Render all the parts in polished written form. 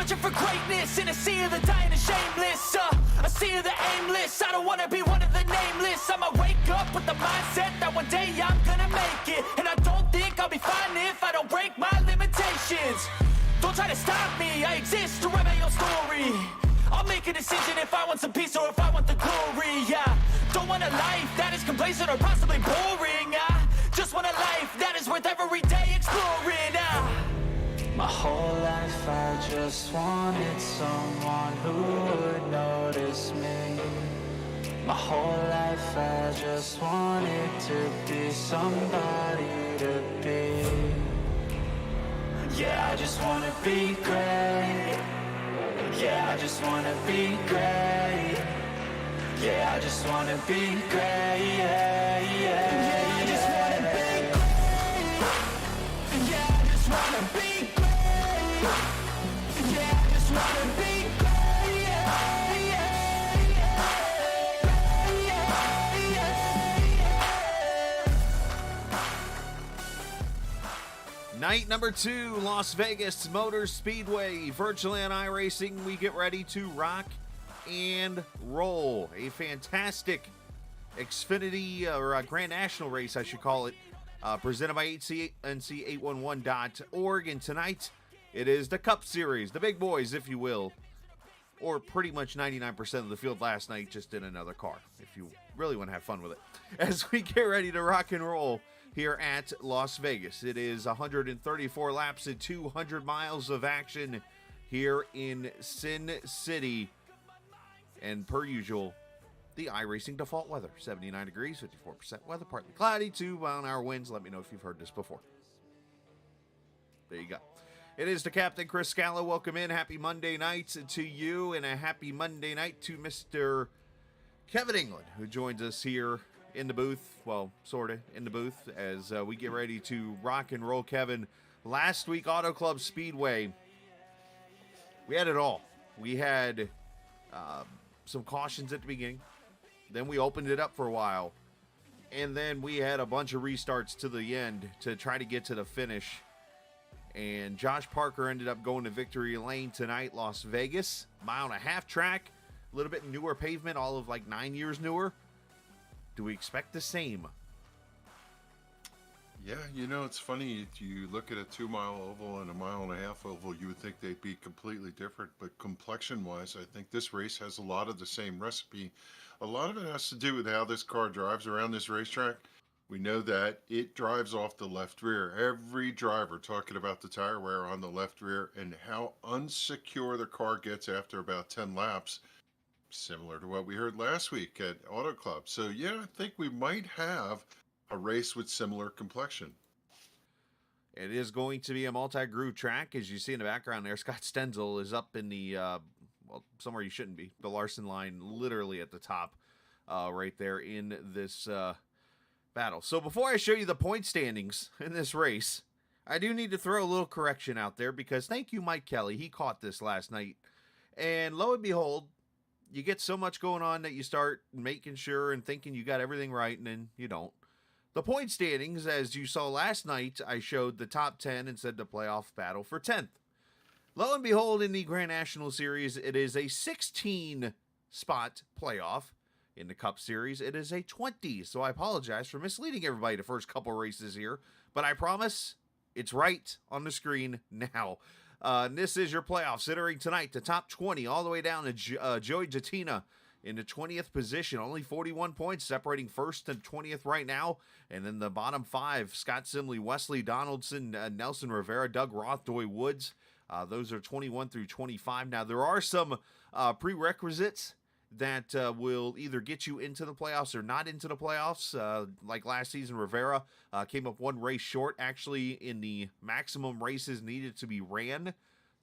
Searching for greatness in a sea of the dying and shameless. A sea of the aimless. I don't wanna be one of the nameless. I'ma wake up with the mindset that one day I'm gonna make it. And I don't think I'll be fine if I don't break my limitations. Don't try to stop me, I exist to write my own story. I'll make a decision if I want some peace or if I want the glory. Yeah, don't want a life that is complacent or possibly boring. I just want a life that is worth every day exploring. My whole life I just wanted someone who would notice me. My whole life I just wanted to be somebody to be. Yeah, I just wanna be great. Yeah, I just wanna be great. Yeah, I just wanna be great. Yeah, yeah, I just wanna be great. Yeah, I just wanna be great. Yeah, I just wanna be great. Yeah, yeah, Night number 2, Las Vegas Motor Speedway, Virtual and iRacing. We get ready to rock and roll. A fantastic Xfinity, or Grand National race, I should call it, presented by NC811.org. And tonight, it is the Cup Series, the big boys, if you will. Or pretty much 99% of the field last night, just in another car, if you really want to have fun with it. As we get ready to rock and roll here at Las Vegas. It is 134 laps and 200 miles of action here in Sin City. And per usual, the iRacing default weather, 79 degrees, 54% weather, partly cloudy, 2-mile-an-hour winds. Let me know if you've heard this before. There you go. It is the Captain Chris Scala. Welcome in. Happy Monday night to you, and a happy Monday night to Mr. Kevin England, who joins us here in the booth. Well, sort of in the booth as we get ready to rock and roll. Kevin, last week, Auto Club Speedway, we had it all. We had some cautions at the beginning. Then we opened it up for a while. And then we had a bunch of restarts to the end to try to get to the finish. And Josh Parker ended up going to victory lane tonight, Las Vegas. 1.5-mile track, a little bit newer pavement, all of like 9 years newer. Do we expect the same? Yeah, you know, it's funny. If you look at a 2-mile oval and a 1.5-mile oval, you would think they'd be completely different. But complexion-wise, I think this race has a lot of the same recipe. A lot of it has to do with how this car drives around this racetrack. We know that it drives off the left rear. Every driver talking about the tire wear on the left rear and how unsecure the car gets after about 10 laps. Similar to what we heard last week at Auto Club. So yeah, I think we might have a race with similar complexion. It is going to be a multi-groove track. As you see in the background there, Scott Stenzel is up in the, well, somewhere you shouldn't be. The Larson line literally at the top right there in this battle. So before I show you the point standings in this race, I do need to throw a little correction out there because thank you, Mike Kelly. He caught this last night. And lo and behold, you get so much going on that you start making sure and thinking you got everything right, and then you don't. The point standings, as you saw last night, I showed the top 10 and said the playoff battle for 10th. Lo and behold, in the Grand National Series, it is a 16-spot playoff. In the Cup Series, it is a 20. So I apologize for misleading everybody the first couple races here, but I promise it's right on the screen now. And this is your playoffs entering tonight. The top 20 all the way down to Joey Jatina in the 20th position. Only 41 points separating first and 20th right now. And then the bottom 5, Scott Simley, Wesley Donaldson, Nelson Rivera, Doug Roth, Doy Woods. Those are 21 through 25. Now, there are some prerequisites that will either get you into the playoffs or not into the playoffs. Like last season, Rivera came up one race short, actually, in the maximum races needed to be ran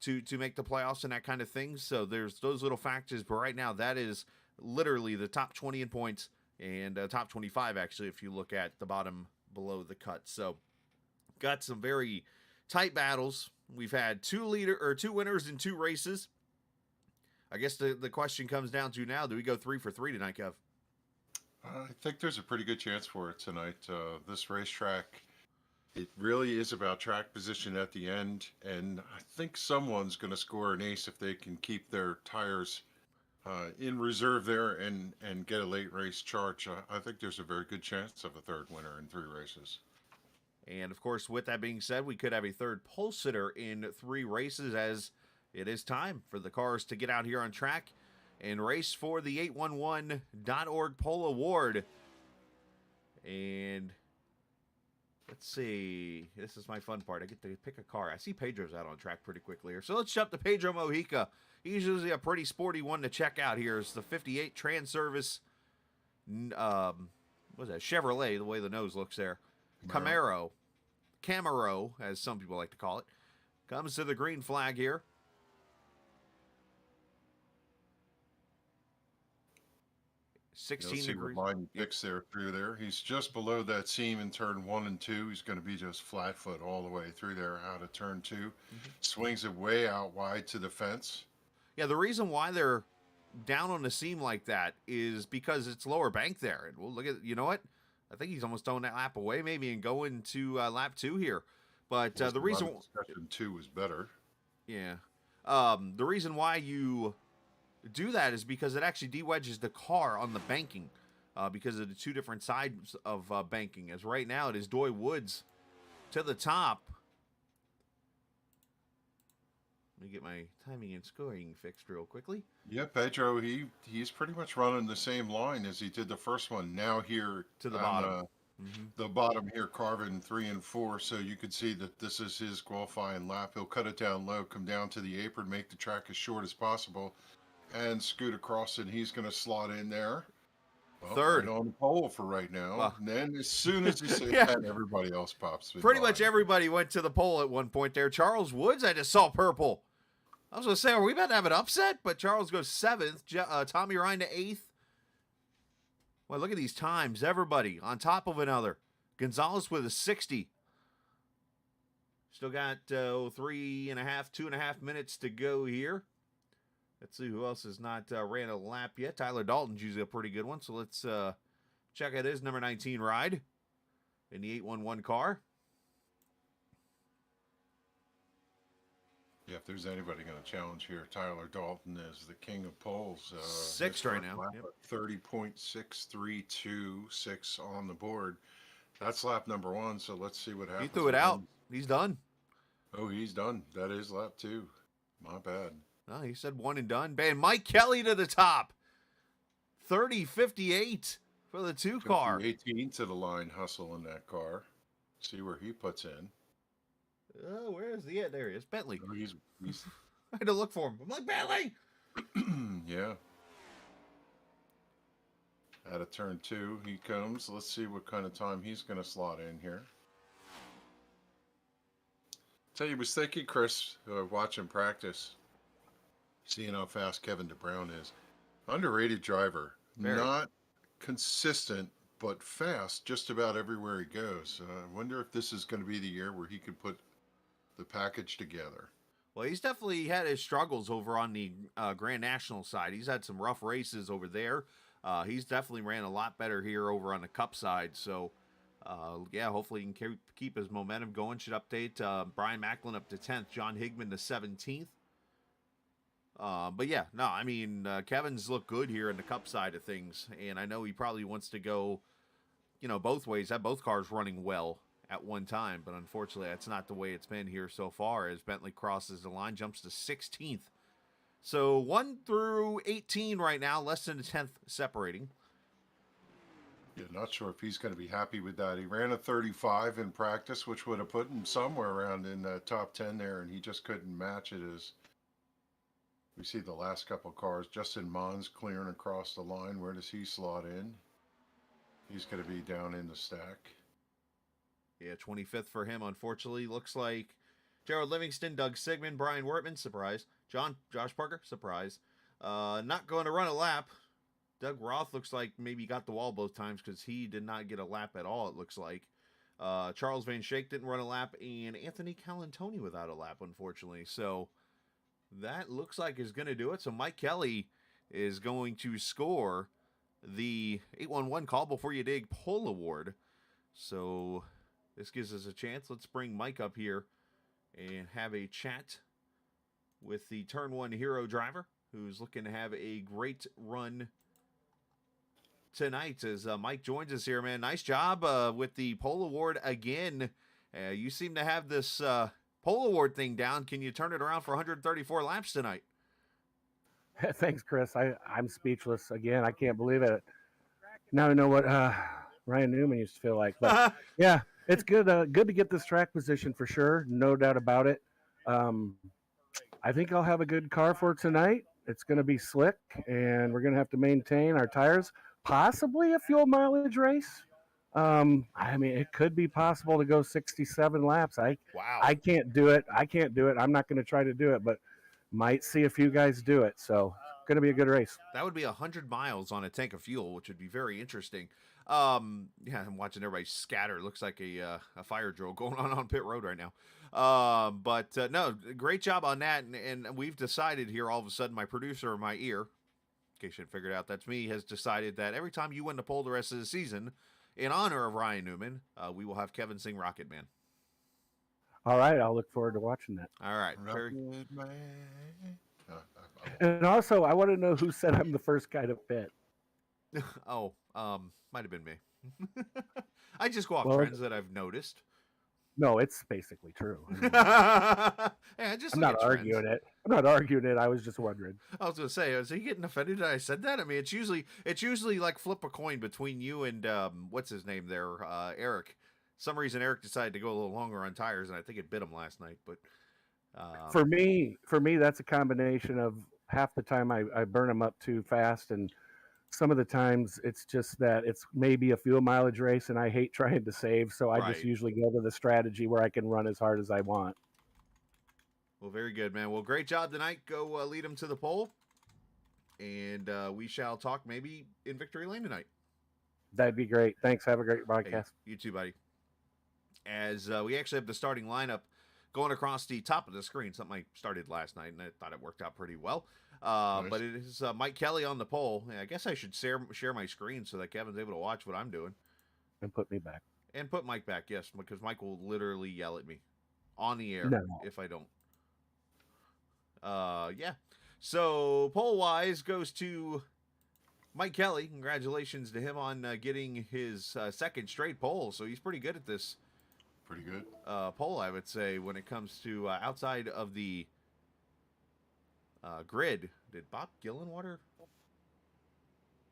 to make the playoffs and that kind of thing. So there's those little factors. But right now, that is literally the top 20 in points and top 25, actually, if you look at the bottom below the cut. So got some very tight battles. We've had two winners in 2 races. I guess the question comes down to now, do we go 3 for 3 tonight, Kev? I think there's a pretty good chance for it tonight. This racetrack It really is about track position at the end, and I think someone's going to score an ace if they can keep their tires in reserve there and get a late race charge. I think there's a very good chance of a third winner in 3 races. And of course, with that being said, we could have a third pole sitter in 3 races, as it is time for the cars to get out here on track and race for the 811.org Pole Award. And let's see. This is my fun part. I get to pick a car. I see Pedro's out on track pretty quickly here. So let's jump to Pedro Mojica. He's usually a pretty sporty one to check out here. It's the 58 Trans Service, what's that? Chevrolet, the way the nose looks there. Camaro, as some people like to call it, comes to the green flag here. See 16 what degrees. line he picks there through there. He's just below that seam in turn 1 and 2. He's going to be just flat foot all the way through there out of turn 2. Swings it way out wide to the fence. Yeah, the reason why they're down on the seam like that is because it's lower bank there. And we'll look at, you know what? I think he's almost throwing that lap away maybe and going to lap 2 here. But the reason... Discussion 2 was better. Yeah. The reason why you do that is because it actually de-wedges the car on the banking because of the 2 different sides of banking. As right now it is Doy Woods to the top. Let me get my timing and scoring fixed real quickly. Yeah, Pedro, he's pretty much running the same line as he did the first one. Now here To the on, bottom. the bottom here, carving 3 and 4, so you can see that this is his qualifying lap. He'll cut it down low, come down to the apron, make the track as short as possible, and scoot across, and he's going to slot in there. Well, Third. right on the pole for right now. Well. And then as soon as you say Yeah. that, everybody else pops. Pretty much everybody went to the pole at one point there. Charles Woods, I just saw purple. I was going to say, are we about to have an upset? But Charles goes 7th. Tommy Ryan to 8th. Well, look at these times. Everybody on top of another. Gonzalez with a 60. Still got 2.5 minutes to go here. Let's see who else has not ran a lap yet. Tyler Dalton's usually a pretty good one. So let's check out his number 19 ride in the 811 car. Yeah, if there's anybody going to challenge here, Tyler Dalton is the king of poles. 6th right now. Yep. 30.6326 on the board. That's lap number 1, so let's see what happens. He threw it out. He's done. Oh, he's done. That is lap 2. My bad. No, he said 1 and done. Man, Mike Kelly to the top. 30.58 for the 2 car. 18 to the line hustle in that car. See where he puts in. Oh, where is he at? There he is. Bentley. Oh, he's I had to look for him. I'm like, Bentley! yeah. Out of turn 2, he comes. Let's see what kind of time he's going to slot in here. Tell you, I was thinking, Chris, watching practice, seeing how fast Kevin DeBrown is. Underrated driver. Very. Not consistent, but fast just about everywhere he goes. I wonder if this is going to be the year where he could put the package together. Well, he's definitely had his struggles over on the Grand National side. He's had some rough races over there. He's definitely ran a lot better here over on the Cup side. So, yeah, hopefully he can keep his momentum going. Should update Brian Macklin up to 10th, John Higman to 17th. But yeah, no, I mean, Kevin's looked good here in the Cup side of things. And I know he probably wants to go, you know, both ways, have both cars running well at one time. But unfortunately, that's not the way it's been here so far as Bentley crosses the line, jumps to 16th. So 1 through 18 right now, less than a 10th separating. Yeah, not sure if he's going to be happy with that. He ran a 35 in practice, which would have put him somewhere around in the top 10 there, and he just couldn't match it as we see the last couple cars. Justin Mons clearing across the line. Where does he slot in? He's going to be down in the stack. Yeah, 25th for him, unfortunately. Looks like Gerald Livingston, Doug Sigmund, Brian Wortman, surprise. Josh Parker, surprise. Not going to run a lap. Doug Roth looks like maybe got the wall both times because he did not get a lap at all, it looks like. Charles Van Schaik didn't run a lap, and Anthony Calantoni without a lap, unfortunately. So that looks like is going to do it. So Mike Kelly is going to score the 811 Call Before You Dig Pole Award. So this gives us a chance. Let's bring Mike up here and have a chat with the Turn 1 hero driver who's looking to have a great run tonight as Mike joins us here, man. Nice job with the pole award again. You seem to have this pole award thing down. Can you turn it around for 134 laps tonight? Thanks, Chris. I'm speechless again. I can't believe it. Now I know what Ryan Newman used to feel like. But yeah, it's good. Good to get this track position for sure. No doubt about it. I think I'll have a good car for tonight. It's going to be slick, and we're going to have to maintain our tires. Possibly a fuel mileage race. I mean, it could be possible to go 67 laps. Wow. I can't do it. I'm not going to try to do it, but might see a few guys do it. So going to be a good race. That would be 100 miles on a tank of fuel, which would be very interesting. Yeah, I'm watching everybody scatter. It looks like a fire drill going on pit road right now. No, great job on that. And we've decided here all of a sudden, my producer in my ear, in case you hadn't figured out, that's me, has decided that every time you win the pole the rest of the season, in honor of Ryan Newman, we will have Kevin sing Rocket Man. All right. I'll look forward to watching that. All right. Rocket Man. And also, I want to know who said I'm the first guy to pit. Oh, might have been me. I just go off Well, trends that I've noticed. No, it's basically true. Hey, I just I'm look not at arguing trends. it. I'm not arguing it. I was just wondering. I was gonna say, is he getting offended that I said that? I mean, it's usually like flip a coin between you and what's his name there, Eric. Some reason Eric decided to go a little longer on tires, and I think it bit him last night. But For me, that's a combination of half the time I burn them up too fast, and some of the times it's just that it's maybe a fuel mileage race, and I hate trying to save, so I Right. just usually go to the strategy where I can run as hard as I want. well, very good, man. Well, great job tonight. Go lead him to the pole, and we shall talk maybe in victory lane tonight. That'd be great. Thanks. Have a great Hey, broadcast. you too, buddy. As we actually have the starting lineup going across the top of the screen, something I started last night, and I thought it worked out pretty well. Nice. But it is Mike Kelly on the pole. I guess I should share my screen so that Kevin's able to watch what I'm doing. And put me back. And put Mike back, yes, because Mike will literally yell at me on the air No. if I don't. Yeah. So, pole-wise goes to Mike Kelly. Congratulations to him on getting his second straight pole. So, he's pretty good at this Pretty good. pole, I would say, when it comes to outside of the grid. Did Bob Gillenwater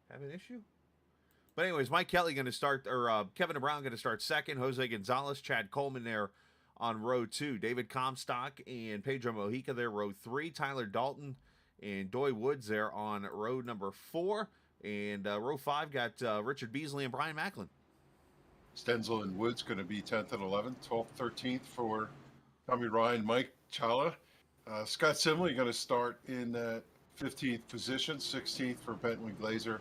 have an issue? But anyways, Mike Kelly going to start, or Kevin Brown going to start second. Jose Gonzalez, Chad Coleman there on row 2. David Comstock and Pedro Mojica there, row 3. Tyler Dalton and Doy Woods there on row number 4. And row 5 got Richard Beasley and Brian Macklin. Stenzel and Woods going to be 10th and 11th, 12th, 13th for Tommy Ryan, Mike Chala. Scott Simley going to start in that 15th position, 16th for Bentley Glazer,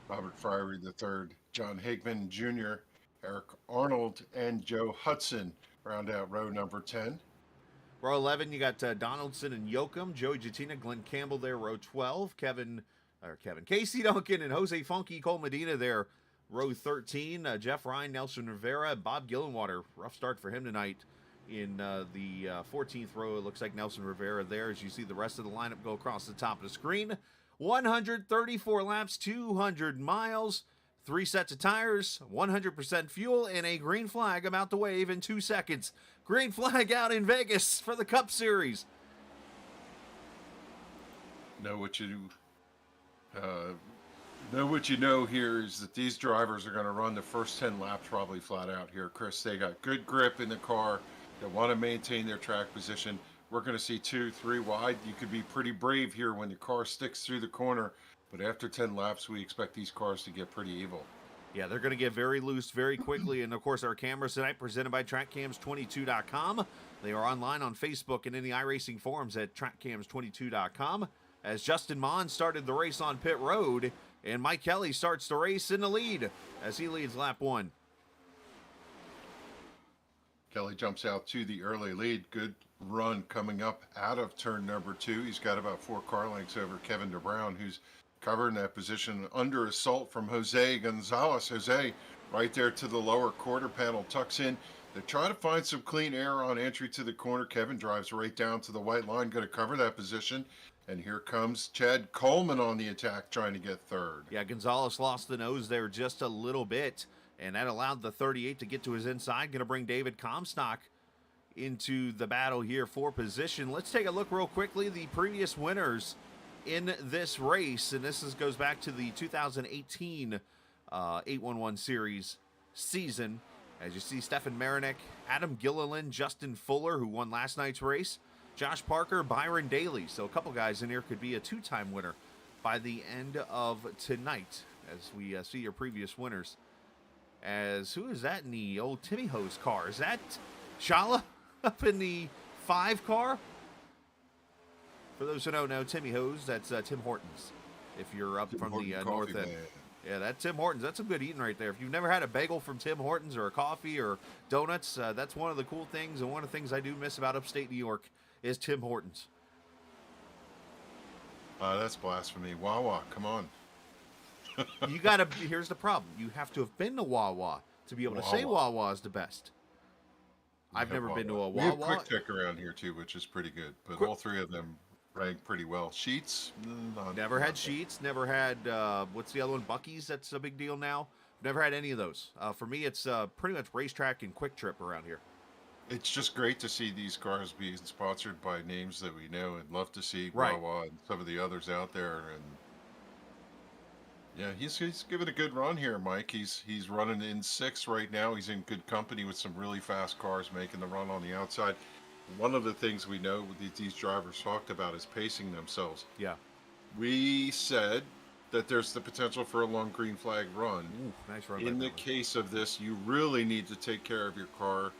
Robert Fryery III, John Higman Jr., Eric Arnold, and Joe Hudson round out row number 10. Row 11, you got Donaldson and Yoakum, Joey Jatina, Glenn Campbell there, row 12, Casey Duncan and Jose Funky Cole Medina there, row 13, Jeff Ryan, Nelson Rivera, Bob Gillenwater. Rough start for him tonight in the 14th row. It looks like Nelson Rivera there as you see the rest of the lineup go across the top of the screen. 134 laps, 200 miles, 3 sets of tires, 100% fuel, and a green flag about to wave in 2 seconds. Green flag out in Vegas for the Cup Series. Know what you know here is that these drivers are going to run the first 10 laps probably flat out here, Chris. They got good grip in the car. They want to maintain their track position. We're going to see 2, 3 wide. You could be pretty brave here when the car sticks through the corner, but after 10 laps, we expect these cars to get pretty evil. Yeah, they're going to get very loose very quickly. And, of course, our cameras tonight presented by TrackCams22.com. They are online on Facebook and in the iRacing forums at TrackCams22.com. As Justin Mon started the race on pit road, and Mike Kelly starts the race in the lead as he leads lap 1. Kelly jumps out to the early lead. Good run coming up out of turn number 2. He's got about 4 car lengths over Kevin DeBrown, who's covering that position under assault from Jose Gonzalez. Jose right there to the lower quarter panel, tucks in. They try to find some clean air on entry to the corner. Kevin drives right down to the white line, going to cover that position. And here comes Chad Coleman on the attack, trying to get third. Yeah, Gonzalez lost the nose there just a little bit, and that allowed the 38 to get to his inside. Going to bring David Comstock into the battle here for position. Let's take a look real quickly. The previous winners in this race, and goes back to the 2018 811 Series season. As you see, Stefan Marinik, Adam Gilliland, Justin Fuller, who won last night's race, Josh Parker, Byron Daly. So a couple guys in here could be a two-time winner by the end of tonight, as we see your previous winners. As who is that in the old Timmy Hose car? Is that Shala up in the 5 car? For those who don't know, Timmy Hose, that's Tim Hortons. If you're up from the north end. Yeah, that's Tim Hortons. That's some good eating right there. If you've never had a bagel from Tim Hortons or a coffee or donuts, that's one of the cool things. And one of the things I do miss about upstate New York is Tim Hortons. That's blasphemy. Wawa, come on. You got to, here's the problem. You have to have been to Wawa to be able to say Wawa is the best. I've never been to a We have Wawa. Quick Tech around here too, which is pretty good. But all three of them rank pretty well. Sheets, Never had Sheets. Never had, what's the other one? Bucky's. That's a big deal now. Never had any of those. For me, it's pretty much Racetrack and Quick Trip around here. It's just great to see these cars being sponsored by names that we know, and love to see Right. Wawa and some of the others out there. And yeah, he's given a good run here, Mike. He's running in 6 right now. He's in good company with some really fast cars making the run on the outside. One of the things we know that these drivers talked about is pacing themselves. Yeah. We said that there's the potential for a long green flag run. Ooh, nice run. In the case of this, you really need to take care of your car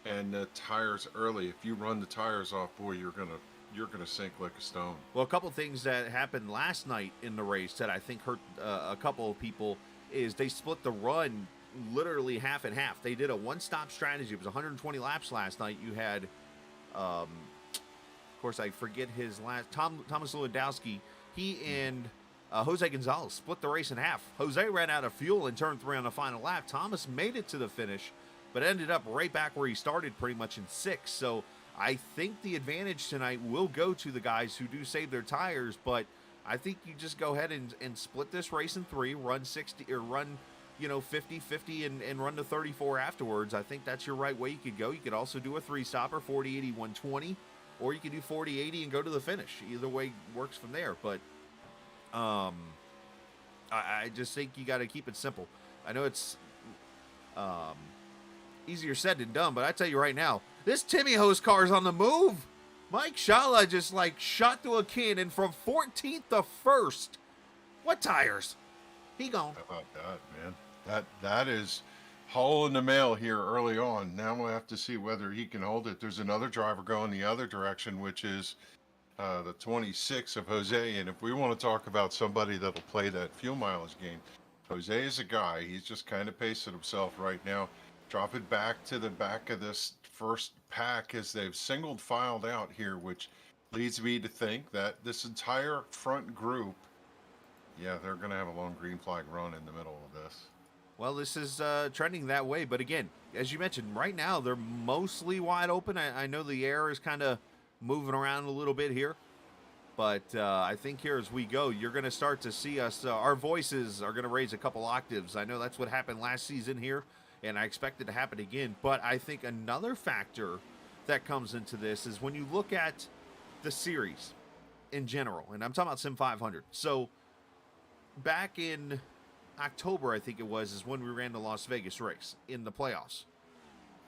and the tires early. If you run the tires off, boy, you're gonna sink like a stone. Well, a couple things that happened last night in the race that I think hurt a couple of people is they split the run literally half and half. They did a one-stop strategy. It was 120 laps last night. You had, of course, I forget his last, Thomas Lewandowski. He and Jose Gonzalez split the race in half. Jose ran out of fuel in turn 3 on the final lap. Thomas made it to the finish, but ended up right back where he started pretty much in 6. So I think the advantage tonight will go to the guys who do save their tires, but I think you just go ahead and split this race in 3, run 60 or run, 50-50 and run to 34 afterwards. I think that's your right way you could go. You could also do a 3-stopper, 40-80, 120, or you could do 40-80 and go to the finish. Either way works from there, but I just think you got to keep it simple. I know it's easier said than done, but I tell you right now, this Timmy Hose car is on the move. Mike Shala just shot through a cannon from 14th to 1st. What tires? He gone. How about that, man? That is hole in the mail here early on. Now we'll have to see whether he can hold it. There's another driver going the other direction, which is the 26 of Jose. And if we want to talk about somebody that'll play that fuel mileage game, Jose is a guy. He's just kind of pacing himself right now. Drop it back to the back of this first pack as they've singled filed out here, which leads me to think that this entire front group, yeah, they're going to have a long green flag run in the middle of this. Well, this is trending that way. But again, as you mentioned, right now they're mostly wide open. I know the air is kind of moving around a little bit here. But I think here as we go, you're going to start to see us, our voices are going to raise a couple octaves. I know that's what happened last season here, and I expect it to happen again. But I think another factor that comes into this is when you look at the series in general, and I'm talking about Sim500. So back in October, I think it was, is when we ran the Las Vegas race in the playoffs.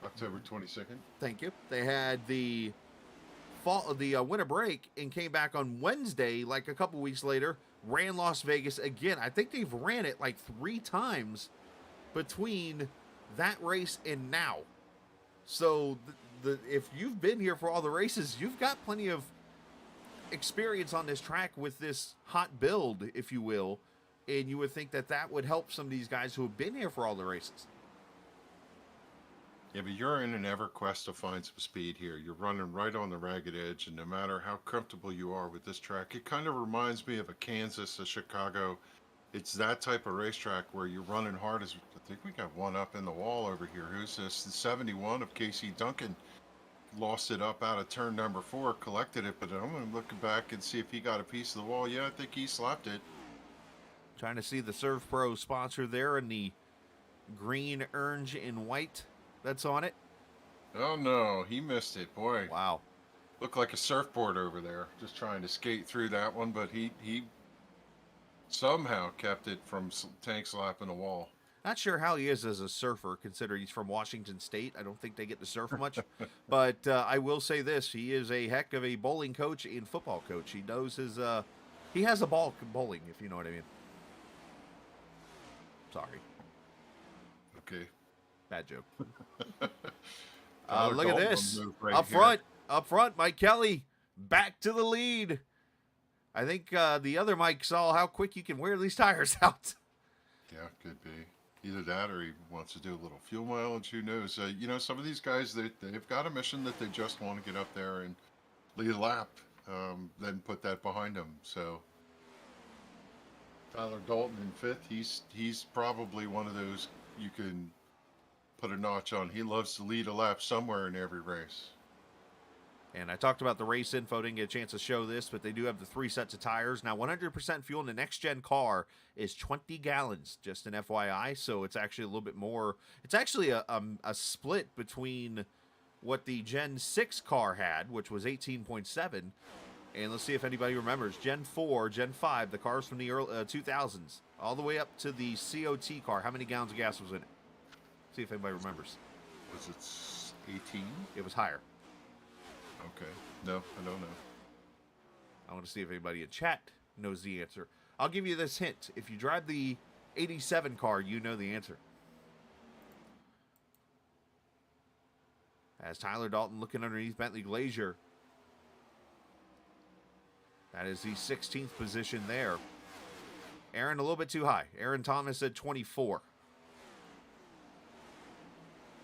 October 22nd. Thank you. They had the winter break and came back on Wednesday, like a couple weeks later, ran Las Vegas again. I think they've ran it like 3 times between that race and now. So if you've been here for all the races, you've got plenty of experience on this track with this hot build, if you will, and you would think that that would help some of these guys who have been here for all the races. Yeah, but you're in an ever quest to find some speed here. You're running right on the ragged edge, and no matter how comfortable you are with this track, it kind of reminds me of a Kansas, a Chicago, it's that type of racetrack where you're running hard. As I think we got one up in the wall over here. Who's this? The 71 of Casey Duncan lost it up out of turn number 4, collected it, but I'm going to look back and see if he got a piece of the wall. Yeah, I think he slapped it. Trying to see the Serve Pro sponsor there in the green, orange, and white that's on it. Oh no, he missed it. Boy, Wow. looked like a surfboard over there, just trying to skate through that one, but he somehow kept it from tank slapping a wall. Not sure how he is as a surfer, considering he's from Washington State. I don't think they get to surf much. But I will say this. He is a heck of a bowling coach and football coach. He knows his... he has a ball bowling, if you know what I mean. Sorry. Okay. Bad joke. Tyler Look at Dalton this. moved right Up front, Mike Kelly. Back to the lead. I think the other Mike saw how quick you can wear these tires out. Yeah, could be. Either that or he wants to do a little fuel mileage. Who knows? You know, some of these guys, they've got a mission that they just want to get up there and lead a lap, then put that behind them. So Tyler Dalton in 5th, he's probably one of those you can put a notch on. He loves to lead a lap somewhere in every race. And I talked about the race info, didn't get a chance to show this, but they do have the 3 sets of tires. Now, 100% fuel in the next-gen car is 20 gallons, just an FYI, so it's actually a little bit more. It's actually a split between what the Gen 6 car had, which was 18.7, and let's see if anybody remembers. Gen 4, Gen 5, the cars from the early 2000s, all the way up to the COT car. How many gallons of gas was in it? See if anybody remembers. Was it 18? It was higher. Okay. No, I don't know. I want to see if anybody in chat knows the answer. I'll give you this hint. If you drive the 87 car, you know the answer. As Tyler Dalton looking underneath Bentley Glazier. That is the 16th position there. Aaron a little bit too high. Aaron Thomas at 24.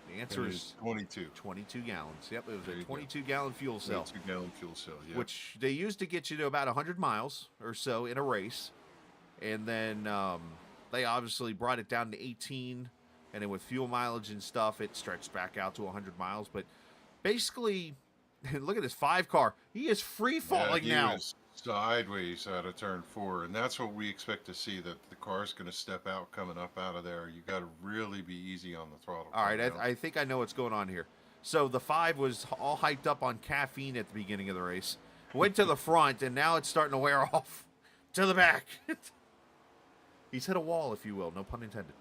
The answer is 22. 22 gallons. Yep, it was There a you go. 22-gallon fuel cell. 22-gallon fuel cell, yeah. Which they used to get you to about 100 miles or so in a race. And then they obviously brought it down to 18. And then with fuel mileage and stuff, it stretched back out to 100 miles. But basically, look at this 5 car. He is free falling he now. was sideways out of turn 4, and that's what we expect to see, that the car's going to step out coming up out of there. You got to really be easy on the throttle. All right, I think I know what's going on here. So the 5 was all hyped up on caffeine at the beginning of the race. Went to the front, and now it's starting to wear off to the back. He's hit a wall, if you will. No pun intended.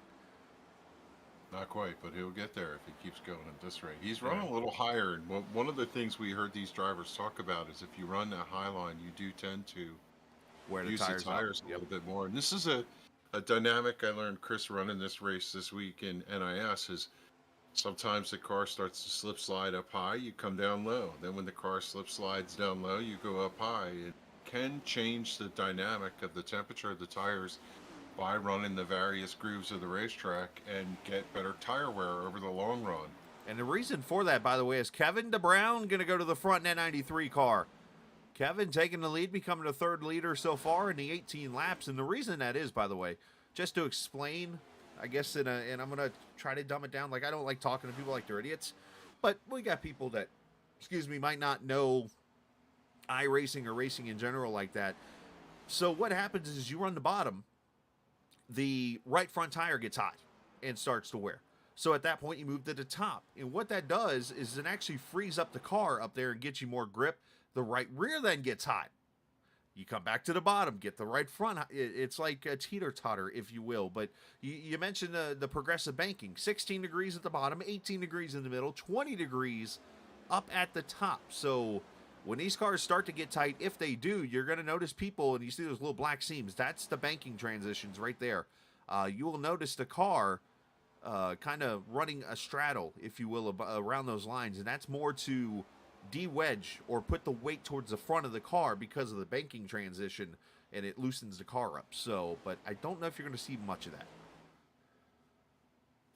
Not quite, but he'll get there if he keeps going at this rate. He's running a little higher, and one of the things we heard these drivers talk about is if you run that high line, you do tend to Where the use tires, the tires a little bit more. And this is a dynamic I learned Chris running this race this week in NIS is sometimes the car starts to slip slide up high, you come down low. Then when the car slip slides down low, you go up high. It can change the dynamic of the temperature of the tires by running the various grooves of the racetrack and get better tire wear over the long run. And the reason for that, by the way, is Kevin DeBrown going to go to the front net 93 car. Kevin taking the lead, becoming the 3rd leader so far in the 18 laps. And the reason that is, by the way, just to explain, I guess, and I'm going to try to dumb it down. Like, I don't like talking to people like they're idiots. But we got people that, might not know iRacing or racing in general like that. So what happens is you run the bottom, the right front tire gets hot and starts to wear. So at that point, you move to the top. And what that does is it actually frees up the car up there and gets you more grip. The right rear then gets hot. You come back to the bottom, get the right front. It's like a teeter-totter, if you will. But you mentioned the progressive banking. 16 degrees at the bottom, 18 degrees in the middle, 20 degrees up at the top. So when these cars start to get tight, if they do, you're going to notice people, and you see those little black seams. That's the banking transitions right there. You will notice the car kind of running a straddle, if you will, around those lines. And that's more to de-wedge or put the weight towards the front of the car because of the banking transition, and it loosens the car up. So, but I don't know if you're going to see much of that.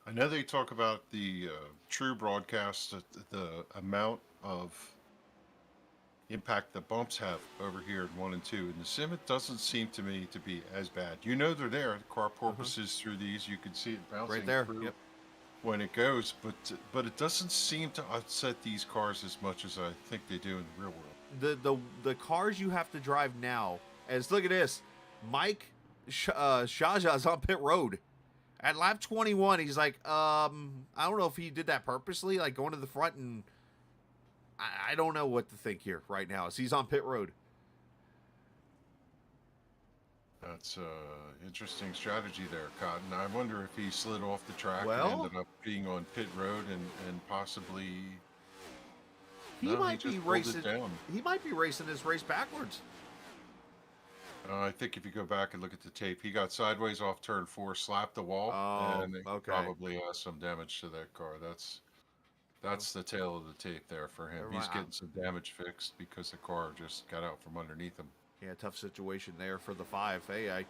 I know they talk about the true broadcast, the amount of impact the bumps have over here in 1 and 2. In the sim, it doesn't seem to me to be as bad. You know they're there. Car porpoises through these. You can see it bouncing Right there. through Yep. when it goes, but it doesn't seem to upset these cars as much as I think they do in the real world. The cars you have to drive now, as look at this, Mike Shaja's on pit road. At lap 21, he's like, I don't know if he did that purposely, like going to the front, and I don't know what to think here right now. As he's on pit road. That's interesting strategy there, Cotton. I wonder if he slid off the track Well, and ended up being on pit road and possibly he no, might just be pulled it racing. down. He might be racing this race backwards. I think if you go back and look at the tape, he got sideways off turn 4, slapped the wall, Oh, and it okay. probably has some damage to that car. That's the tail of the tape there for him. Never He's mind. getting some damage fixed because the car just got out from underneath him. Yeah, tough situation there for the 5. Hey,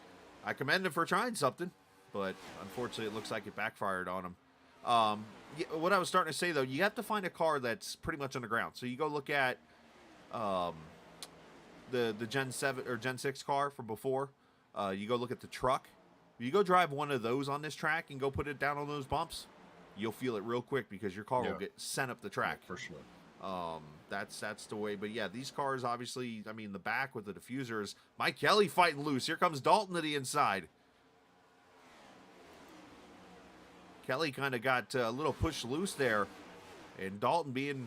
I commend him for trying something, but unfortunately it looks like it backfired on him. What I was starting to say, though, you have to find a car that's pretty much underground. So you go look at the Gen 7 or Gen 6 car from before. You go look at the truck. You go drive one of those on this track and go put it down on those bumps, you'll feel it real quick because your car will get sent up the track. For sure. That's the way. But yeah, these cars obviously, I mean, the back with the diffusers. Mike Kelly fighting loose. Here comes Dalton to the inside. Kelly kind of got a little pushed loose there, and Dalton being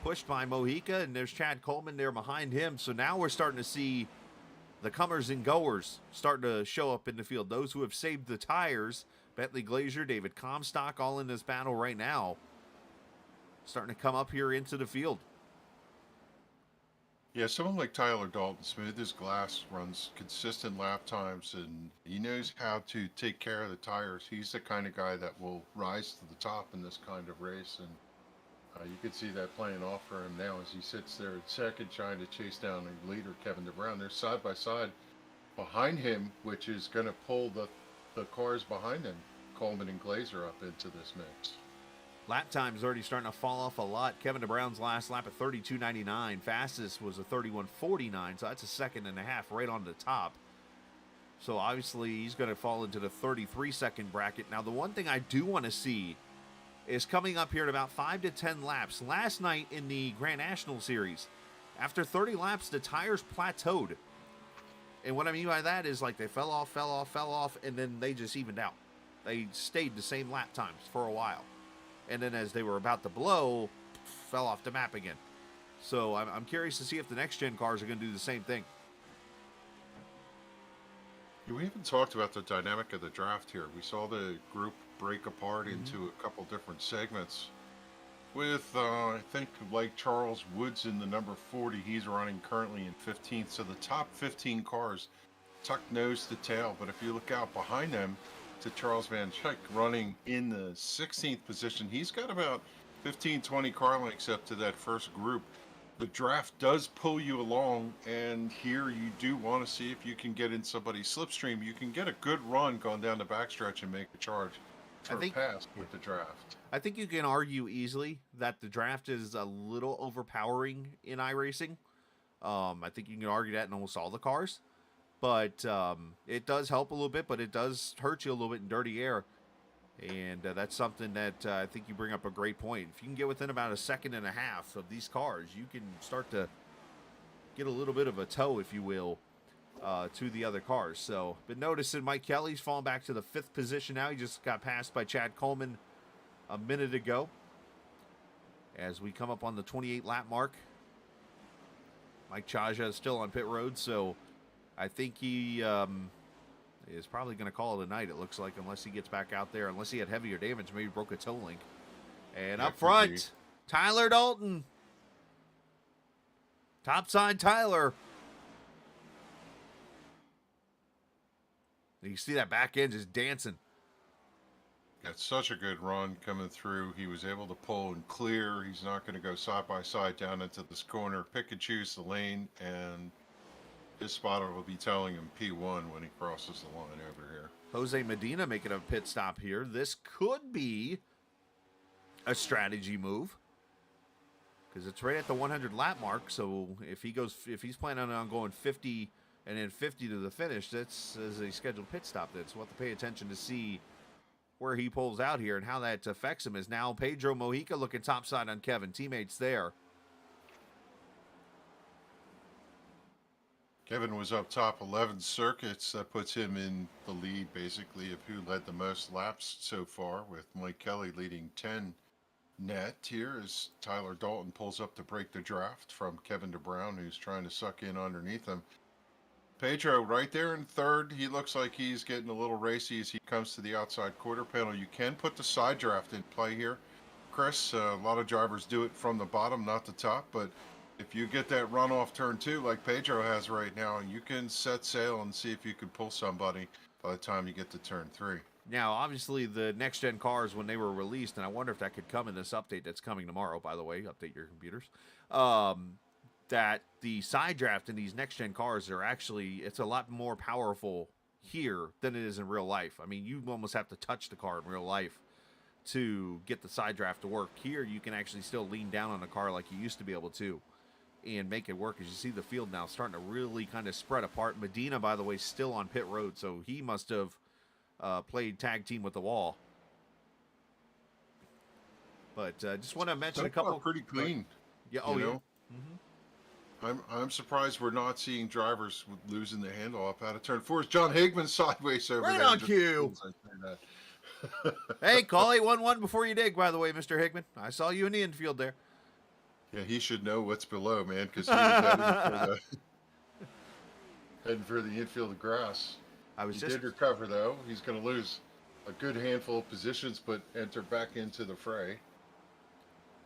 pushed by Mojica, and there's Chad Coleman there behind him. So now we're starting to see the comers and goers starting to show up in the field. Those who have saved the tires, Bentley Glazier, David Comstock, all in this battle right now, starting to come up here into the field. Yeah, someone like Tyler Dalton, smooth as glass, runs consistent lap times, and he knows how to take care of the tires. He's the kind of guy that will rise to the top in this kind of race, and you can see that playing off for him now as he sits there at second trying to chase down the leader, Kevin DeBrown. They're side by side behind him, which is going to pull the cars behind him, Coleman and Glazer, up into this mix. Lap time's already starting to fall off a lot. Kevin DeBrown's last lap at 32.99. Fastest was a 31.49, so that's a second and a half right on the top. So obviously he's going to fall into the 33-second bracket. Now, the one thing I do want to see is coming up here at about 5 to 10 laps. Last night in the Grand National Series, after 30 laps, the tires plateaued. And what I mean by that is like they fell off, and then they just evened out. They stayed the same lap times for a while. And then as they were about to blow, fell off the map again. So I'm curious to see if the next-gen cars are going to do the same thing. We haven't talked about the dynamic of the draft here. We saw the group break apart into a couple different segments. With, I think, like Charles Woods in the number 40, he's running currently in 15th. So the top 15 cars tuck nose to tail. But if you look out behind them, to Charles Van Schaik running in the 16th position. He's got about 15, 20 car lengths up to that first group. The draft does pull you along, and here you do want to see if you can get in somebody's slipstream. You can get a good run going down the backstretch and make a charge for a pass with the draft. I think you can argue easily that the draft is a little overpowering in iRacing. I think you can argue that in almost all the cars. But it does help a little bit, but it does hurt you a little bit in dirty air. And that's something that I think you bring up a great point. If you can get within about a second and a half of these cars, you can start to get a little bit of a toe, if you will, to the other cars. So, been noticing Mike Kelly's falling back to the 5th position now. He just got passed by Chad Coleman a minute ago. As we come up on the 28 lap mark, Mike Chaja is still on pit road, so I think he is probably going to call it a night, it looks like, unless he gets back out there. Unless he had heavier damage, maybe broke a toe link. And up front, Tyler Dalton. Topside Tyler. You see that back end just dancing. Got such a good run coming through. He was able to pull and clear. He's not going to go side by side down into this corner, pick and choose the lane, and his spotter will be telling him P1 when he crosses the line over here. Jose Medina making a pit stop here. This could be a strategy move. because it's right at the 100 lap mark. So if he's planning on going 50 and then 50 to the finish, that's as a scheduled pit stop. Then so we'll have to pay attention to see where he pulls out here and how that affects him. Is now Pedro Mojica looking topside on Kevin, teammates there. Kevin was up top 11 circuits. That puts him in the lead, basically, of who led the most laps so far, with Mike Kelly leading 10 net here as Tyler Dalton pulls up to break the draft from Kevin DeBrown, who's trying to suck in underneath him. Pedro right there in third. He looks like he's getting a little racy as he comes to the outside quarter panel. You can put the side draft in play here, Chris. A lot of drivers do it from the bottom, not the top, but if you get that run off turn 2 like Pedro has right now, you can set sail and see if you can pull somebody by the time you get to turn 3. Now, obviously, the next-gen cars, when they were released, and I wonder if that could come in this update that's coming tomorrow, by the way, update your computers, that the side draft in these next-gen cars are actually, it's a lot more powerful here than it is in real life. I mean, you almost have to touch the car in real life to get the side draft to work. Here, you can actually still lean down on the car like you used to be able to and make it work. As you see the field now starting to really kind of spread apart. Medina, by the way, still on pit road, so he must have played tag team with the wall. But just want to mention a couple. Pretty clean. Yeah. Oh, yeah. I'm surprised we're not seeing drivers losing the handle up out of turn 4. John Higman sideways over right there. On cue. Hey, call 811 before you dig, by the way, Mr. Higman. I saw you in the infield there. Yeah, he should know what's below, man, because he was heading for the infield grass. He did recover, though. He's going to lose a good handful of positions, but enter back into the fray.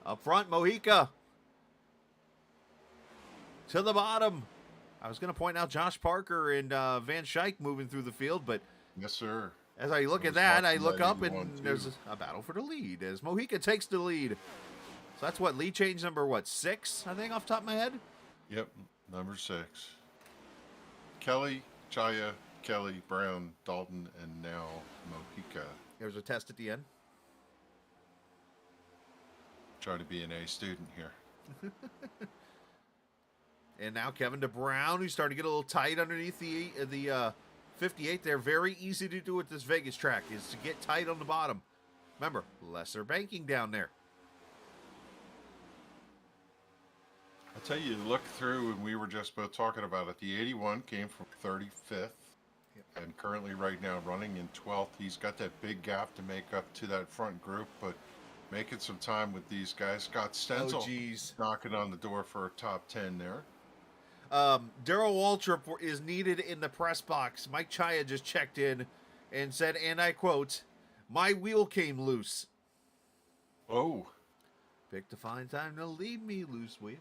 Up front, Mojica. To the bottom. I was going to point out Josh Parker and Van Schaik moving through the field, but yes, sir. As I look at that, I look up and there's a battle for the lead as Mojica takes the lead. So that's what, lead change number, 6, I think, off the top of my head? Yep, number 6. Kelly, Chaya, Kelly, Brown, Dalton, and now Mojica. There's a test at the end. Trying to be an A student here. And now Kevin DeBrown, who's starting to get a little tight underneath the 58 there. Very easy to do at this Vegas track is to get tight on the bottom. Remember, lesser banking down there. I'll tell you, look through, and we were just both talking about it. The 81 came from 35th, and currently right now running in 12th. He's got that big gap to make up to that front group, but making some time with these guys. Scott Stenzel knocking on the door for a top 10 there. Darrell Waltrip is needed in the press box. Mike Chaya just checked in and said, and I quote, "My wheel came loose." Oh. Picked a fine time to leave me loose, will you?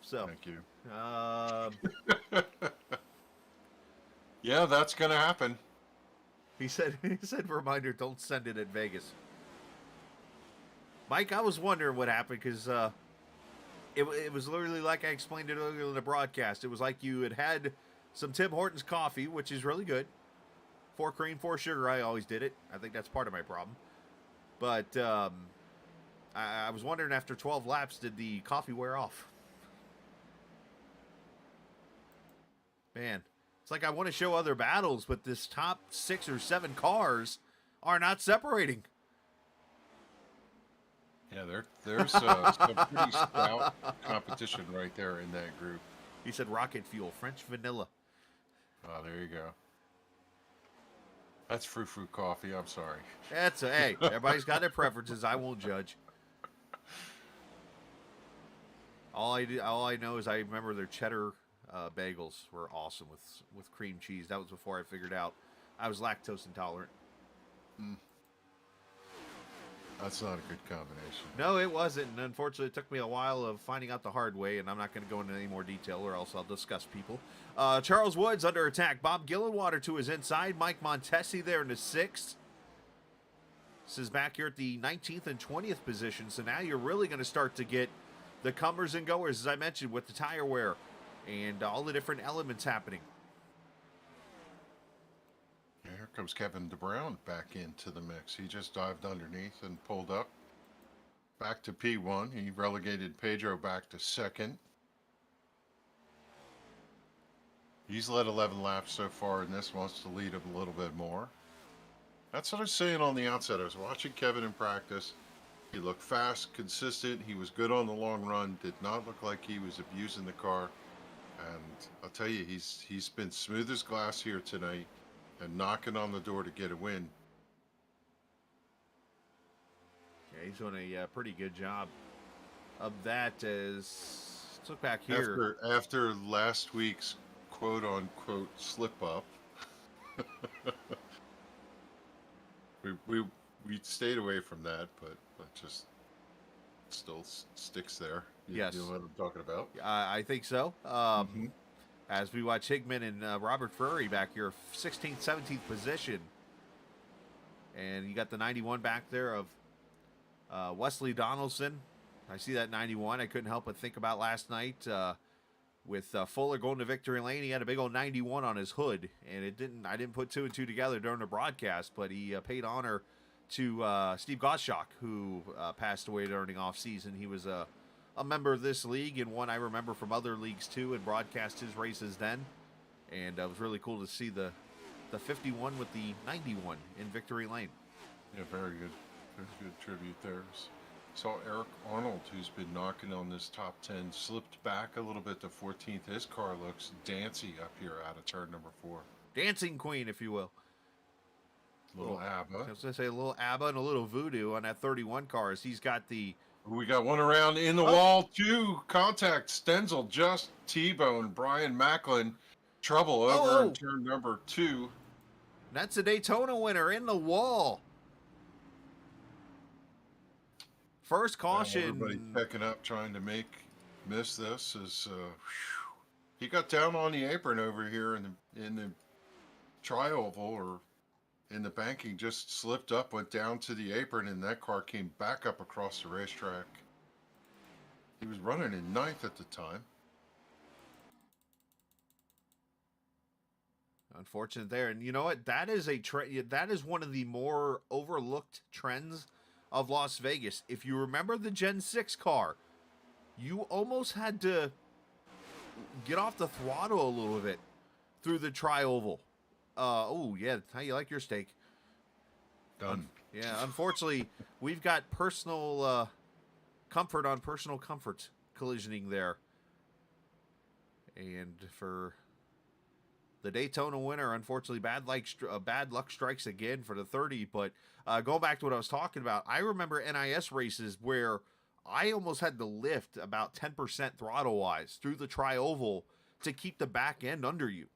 So, thank you. Yeah, that's going to happen. He said, reminder, don't send it at Vegas. Mike, I was wondering what happened because it was literally like I explained it earlier in the broadcast. It was like you had some Tim Hortons coffee, which is really good. 4 cream, 4 sugar. I always did it. I think that's part of my problem. But I was wondering after 12 laps, did the coffee wear off? Man, it's like I want to show other battles, but this top 6 or 7 cars are not separating. Yeah, there's some pretty stout competition right there in that group. He said rocket fuel, French vanilla. Oh, there you go. That's frou-frou coffee. I'm sorry. Hey, everybody's got their preferences. I won't judge. All I know is I remember their cheddar bagels were awesome with cream cheese. That was before I figured out I was lactose intolerant. That's not a good combination. No, it wasn't. And unfortunately, it took me a while of finding out the hard way, and I'm not going to go into any more detail or else I'll discuss people. Charles Woods under attack. Bob Gillenwater to his inside. Mike Montesi there in the 6th. This is back here at the 19th and 20th position. So now you're really going to start to get the comers and goers, as I mentioned, with the tire wear and all the different elements happening. Here comes Kevin DeBrown back into the mix. He just dived underneath and pulled up. back to P1. He relegated Pedro back to second. He's led 11 laps so far, and this wants to lead him a little bit more. That's what I was saying on the outset. I was watching Kevin in practice. He looked fast, consistent. He was good on the long run. Did not look like he was abusing the car. And I'll tell you, he's been smooth as glass here tonight and knocking on the door to get a win. Yeah, he's doing a pretty good job of that. Let's look back here. After last week's quote-unquote slip-up, we stayed away from that, but it just still sticks there. Yes. You know what I'm talking about? I think so. As we watch Higman and Robert Furry back here, 16th, 17th position. And you got the 91 back there of Wesley Donaldson. I see that 91. I couldn't help but think about last night with Fuller going to victory lane. He had a big old 91 on his hood, and I didn't put two and two together during the broadcast, but he paid honor to Steve Gottschalk, who passed away during the offseason. He was a member of this league and one I remember from other leagues too, and broadcast his races then. And it was really cool to see the 51 with the 91 in victory lane. Yeah, very good. Very good tribute there. Saw Eric Arnold, who's been knocking on this top 10, slipped back a little bit to 14th. His car looks dancy up here out of turn number 4. Dancing queen, if you will. Little ABBA. I was going to say a little ABBA and a little voodoo on that 31 car as he's got the... We got one around in the wall, 2 contact. Stenzel just T-bone Brian Macklin. Trouble over in turn number 2. That's a Daytona winner in the wall. First caution. Everybody picking up, trying to miss this. He got down on the apron over here in the tri-oval, or in the banking, just slipped up, went down to the apron, and that car came back up across the racetrack. He was running in 9th at the time. Unfortunate there. And you know what? That is that is one of the more overlooked trends of Las Vegas. If you remember the Gen 6 car, you almost had to get off the throttle a little bit through the tri-oval. Oh, yeah. How you like your steak? Done. Yeah, unfortunately, we've got personal comfort on personal comfort collisioning there. And for the Daytona winner, unfortunately, bad luck strikes again for the 30. But going back to what I was talking about, I remember NIS races where I almost had to lift about 10% throttle-wise through the tri-oval to keep the back end under you.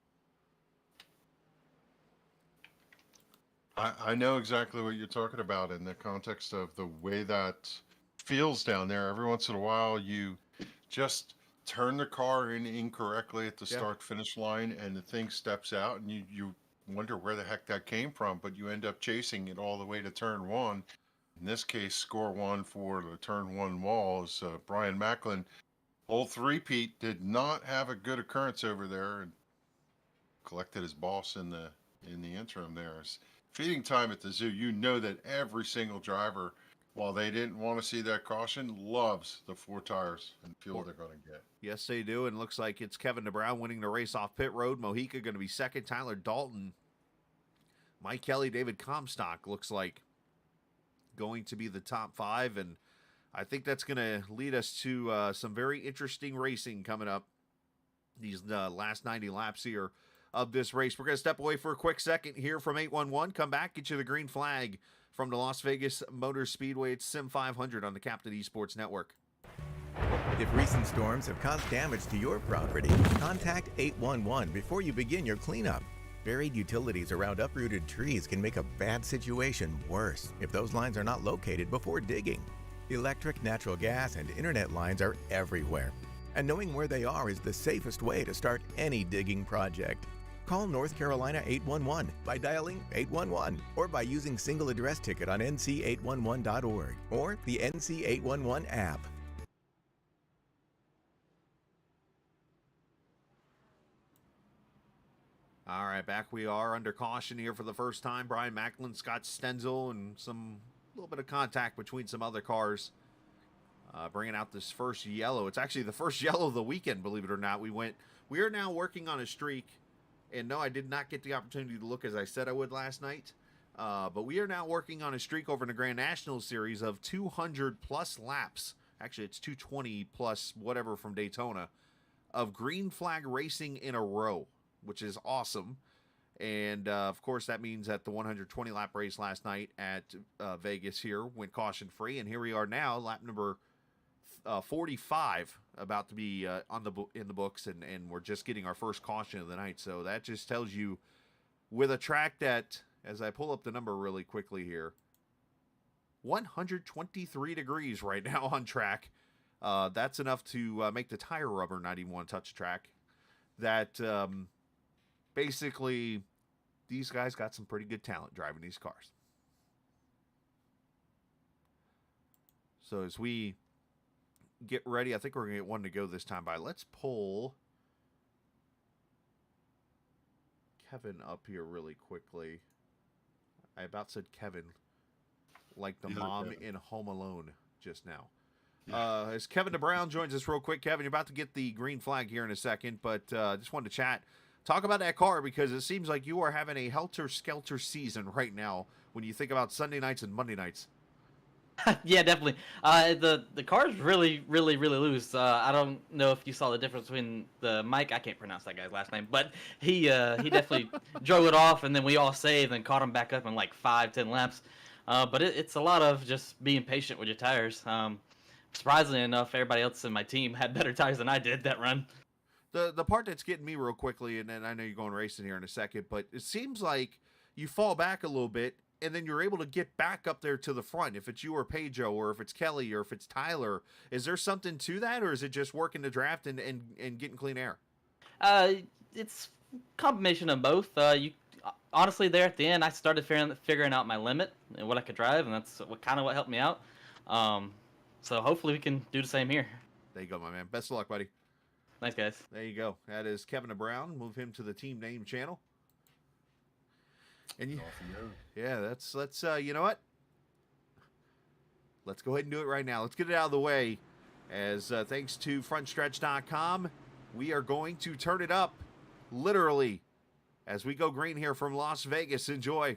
I know exactly what you're talking about in the context of the way that feels down there. Every once in a while, you just turn the car in incorrectly at the start-finish line, and the thing steps out, and you wonder where the heck that came from, but you end up chasing it all the way to turn 1. In this case, score 1 for the turn 1 wall is Brian Macklin. Old three-peat did not have a good occurrence over there, and collected his boss in the interim there. Feeding time at the zoo, you know that every single driver, while they didn't want to see that caution, loves the 4 tires and fuel they're going to get. Yes, they do, and looks like it's Kevin DeBrown winning the race off pit road. Mojica going to be second. Tyler Dalton, Mike Kelly, David Comstock looks like going to be the top 5, and I think that's going to lead us to some very interesting racing coming up these last 90 laps here of this race. We're going to step away for a quick second here from 811. Come back, get you the green flag from the Las Vegas Motor Speedway. It's Sim500 on the Captain Esports Network. If recent storms have caused damage to your property, contact 811 before you begin your cleanup. Buried utilities around uprooted trees can make a bad situation worse if those lines are not located before digging. Electric, natural gas, and internet lines are everywhere, and knowing where they are is the safest way to start any digging project. Call North Carolina 811 by dialing 811 or by using single address ticket on nc811.org or the NC811 app. All right, back we are under caution here for the first time. Brian Macklin, Scott Stenzel, and some little bit of contact between some other cars bringing out this first yellow. It's actually the first yellow of the weekend, believe it or not. We are now working on a streak, and no, I did not get the opportunity to look as I said I would last night. But we are now working on a streak over in the Grand National Series of 200 plus laps. Actually, it's 220 plus whatever from Daytona of green flag racing in a row, which is awesome. And of course, that means that the 120 lap race last night at Vegas here went caution free, and here we are now, lap number 45, about to be in the books, and we're just getting our first caution of the night. So that just tells you, with a track that, as I pull up the number really quickly here, 123 degrees right now on track. That's enough to make the tire rubber not even want to touch the track. That basically, these guys got some pretty good talent driving these cars. So as we get ready, I think we're going to get one to go this time by. Let's pull Kevin up here really quickly. I about said Kevin, like the mom in Home Alone just now. As Kevin DeBrown joins us real quick. Kevin, you're about to get the green flag here in a second, but just wanted to chat. Talk about that car, because it seems like you are having a helter-skelter season right now when you think about Sunday nights and Monday nights. Yeah, definitely. The car's really loose. I don't know if you saw the difference between the Mike. I can't pronounce that guy's last name, but he definitely drove it off, and then we all saved and caught him back up in like 5-10 laps. But it's a lot of just being patient with your tires. Surprisingly enough, everybody else in my team had better tires than I did that run. The part that's getting me real quickly, and then I know you're going racing here in a second, but it seems like you fall back a little bit, and then you're able to get back up there to the front. If it's you or Pedro, or if it's Kelly, or if it's Tyler, is there something to that, or is it just working the draft and getting clean air? It's a combination of both. Honestly, there at the end, I started figuring out my limit and what I could drive, and that's what helped me out. So hopefully we can do the same here. There you go, my man. Best of luck, buddy. Thanks, guys. There you go. That is Kevin DeBrown. Move him to the team name channel. And let's you know what? Let's go ahead and do it right now. Let's get it out of the way. As thanks to frontstretch.com, we are going to turn it up, literally, as we go green here from Las Vegas. Enjoy.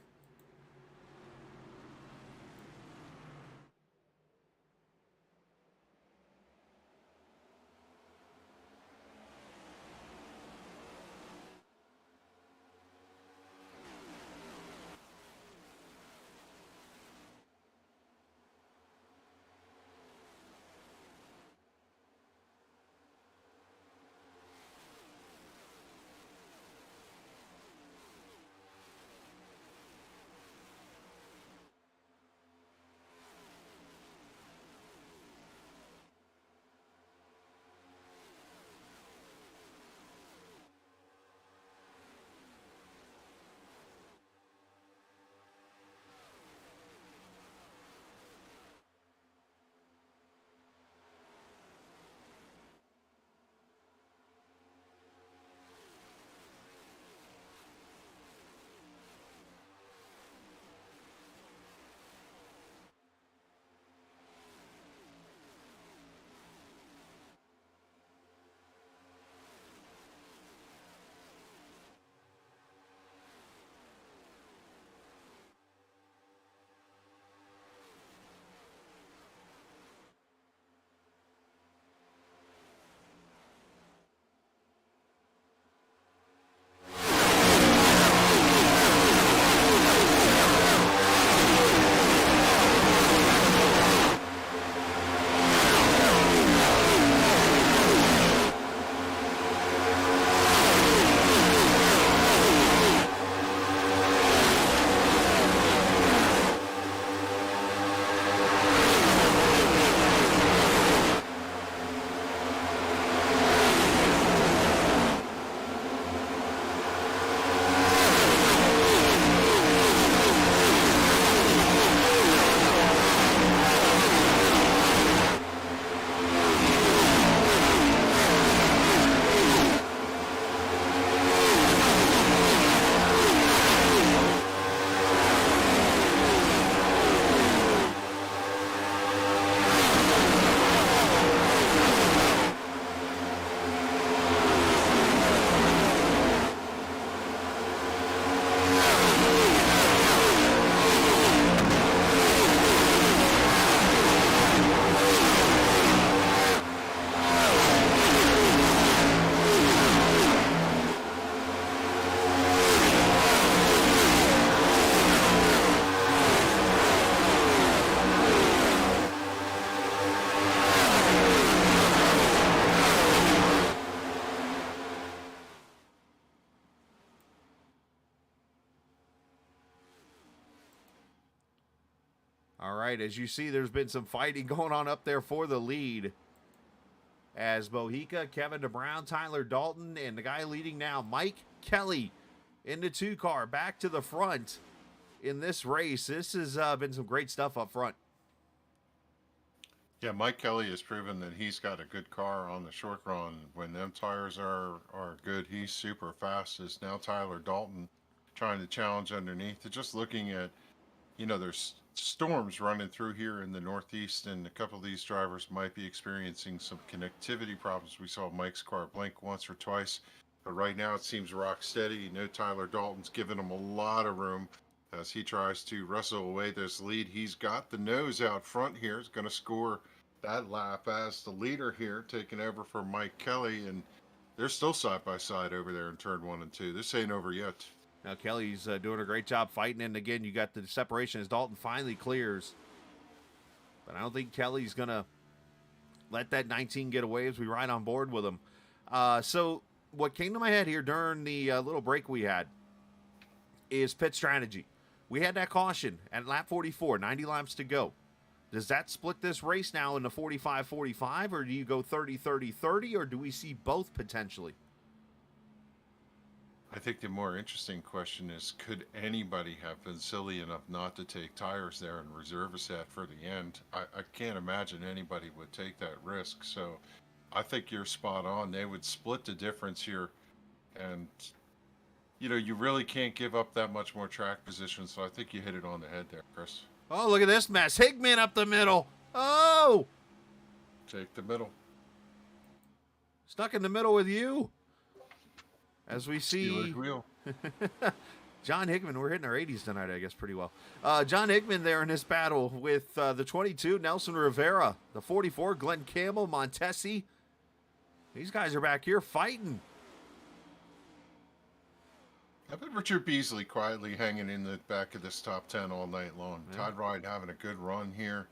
All right, as you see, there's been some fighting going on up there for the lead. As Mojica, Kevin DeBrown, Tyler Dalton, and the guy leading now, Mike Kelly, in the 2-car, back to the front in this race. This has been some great stuff up front. Yeah, Mike Kelly has proven that he's got a good car on the short run. When them tires are good, he's super fast. Is now Tyler Dalton trying to challenge underneath. Just looking at, there's storms running through here in the Northeast, and a couple of these drivers might be experiencing some connectivity problems. We saw Mike's car blink once or twice, but right now it seems rock steady. Tyler Dalton's giving him a lot of room as he tries to wrestle away this lead. He's got the nose out front here. He's going to score that lap as the leader here, taking over for Mike Kelly, and they're still side by side over there in turn 1 and 2. This ain't over yet. Now Kelly's doing a great job fighting, and again, you got the separation as Dalton finally clears. But I don't think Kelly's going to let that 19 get away as we ride on board with him. So what came to my head here during the little break we had is pit strategy. We had that caution at lap 44, 90 laps to go. Does that split this race now into 45-45, or do you go 30-30-30, or do we see both potentially? I think the more interesting question is, could anybody have been silly enough not to take tires there and reserve a set for the end? I can't imagine anybody would take that risk. So I think you're spot on. They would split the difference here. And, you really can't give up that much more track position. So I think you hit it on the head there, Chris. Oh, look at this mess. Hickman up the middle. Oh! Take the middle. Stuck in the middle with you. As we see, Steelers wheel. John Hickman, we're hitting our 80s tonight, I guess, pretty well. John Hickman there in this battle with the 22, Nelson Rivera, the 44, Glenn Campbell, Montesi. These guys are back here fighting. How about Richard Beasley quietly hanging in the back of this top 10 all night long? Yeah. Todd Wright having a good run here.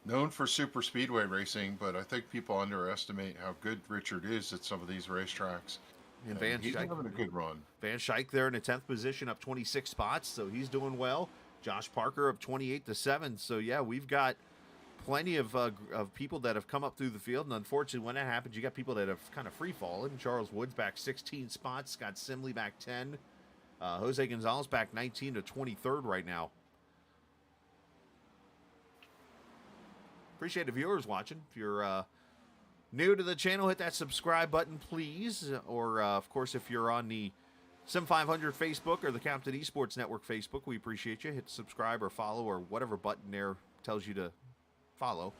Known for super speedway racing, but I think people underestimate how good Richard is at some of these racetracks. And Van he's Schaik, having a good run. Van Schaik there in the 10th position, up 26 spots, so he's doing well. Josh Parker up 28-7. So yeah, we've got plenty of people that have come up through the field, and unfortunately, when that happens, you got people that have kind of free fallen. Charles Woods back 16 spots, Scott Simley back 10, Jose Gonzalez back 19 to 23rd right now. Appreciate the viewers watching. If you're new to the channel, hit that subscribe button, please. Or, of course, if you're on the Sim500 Facebook or the Captain Esports Network Facebook, we appreciate you. Hit subscribe or follow or whatever button there tells you to follow.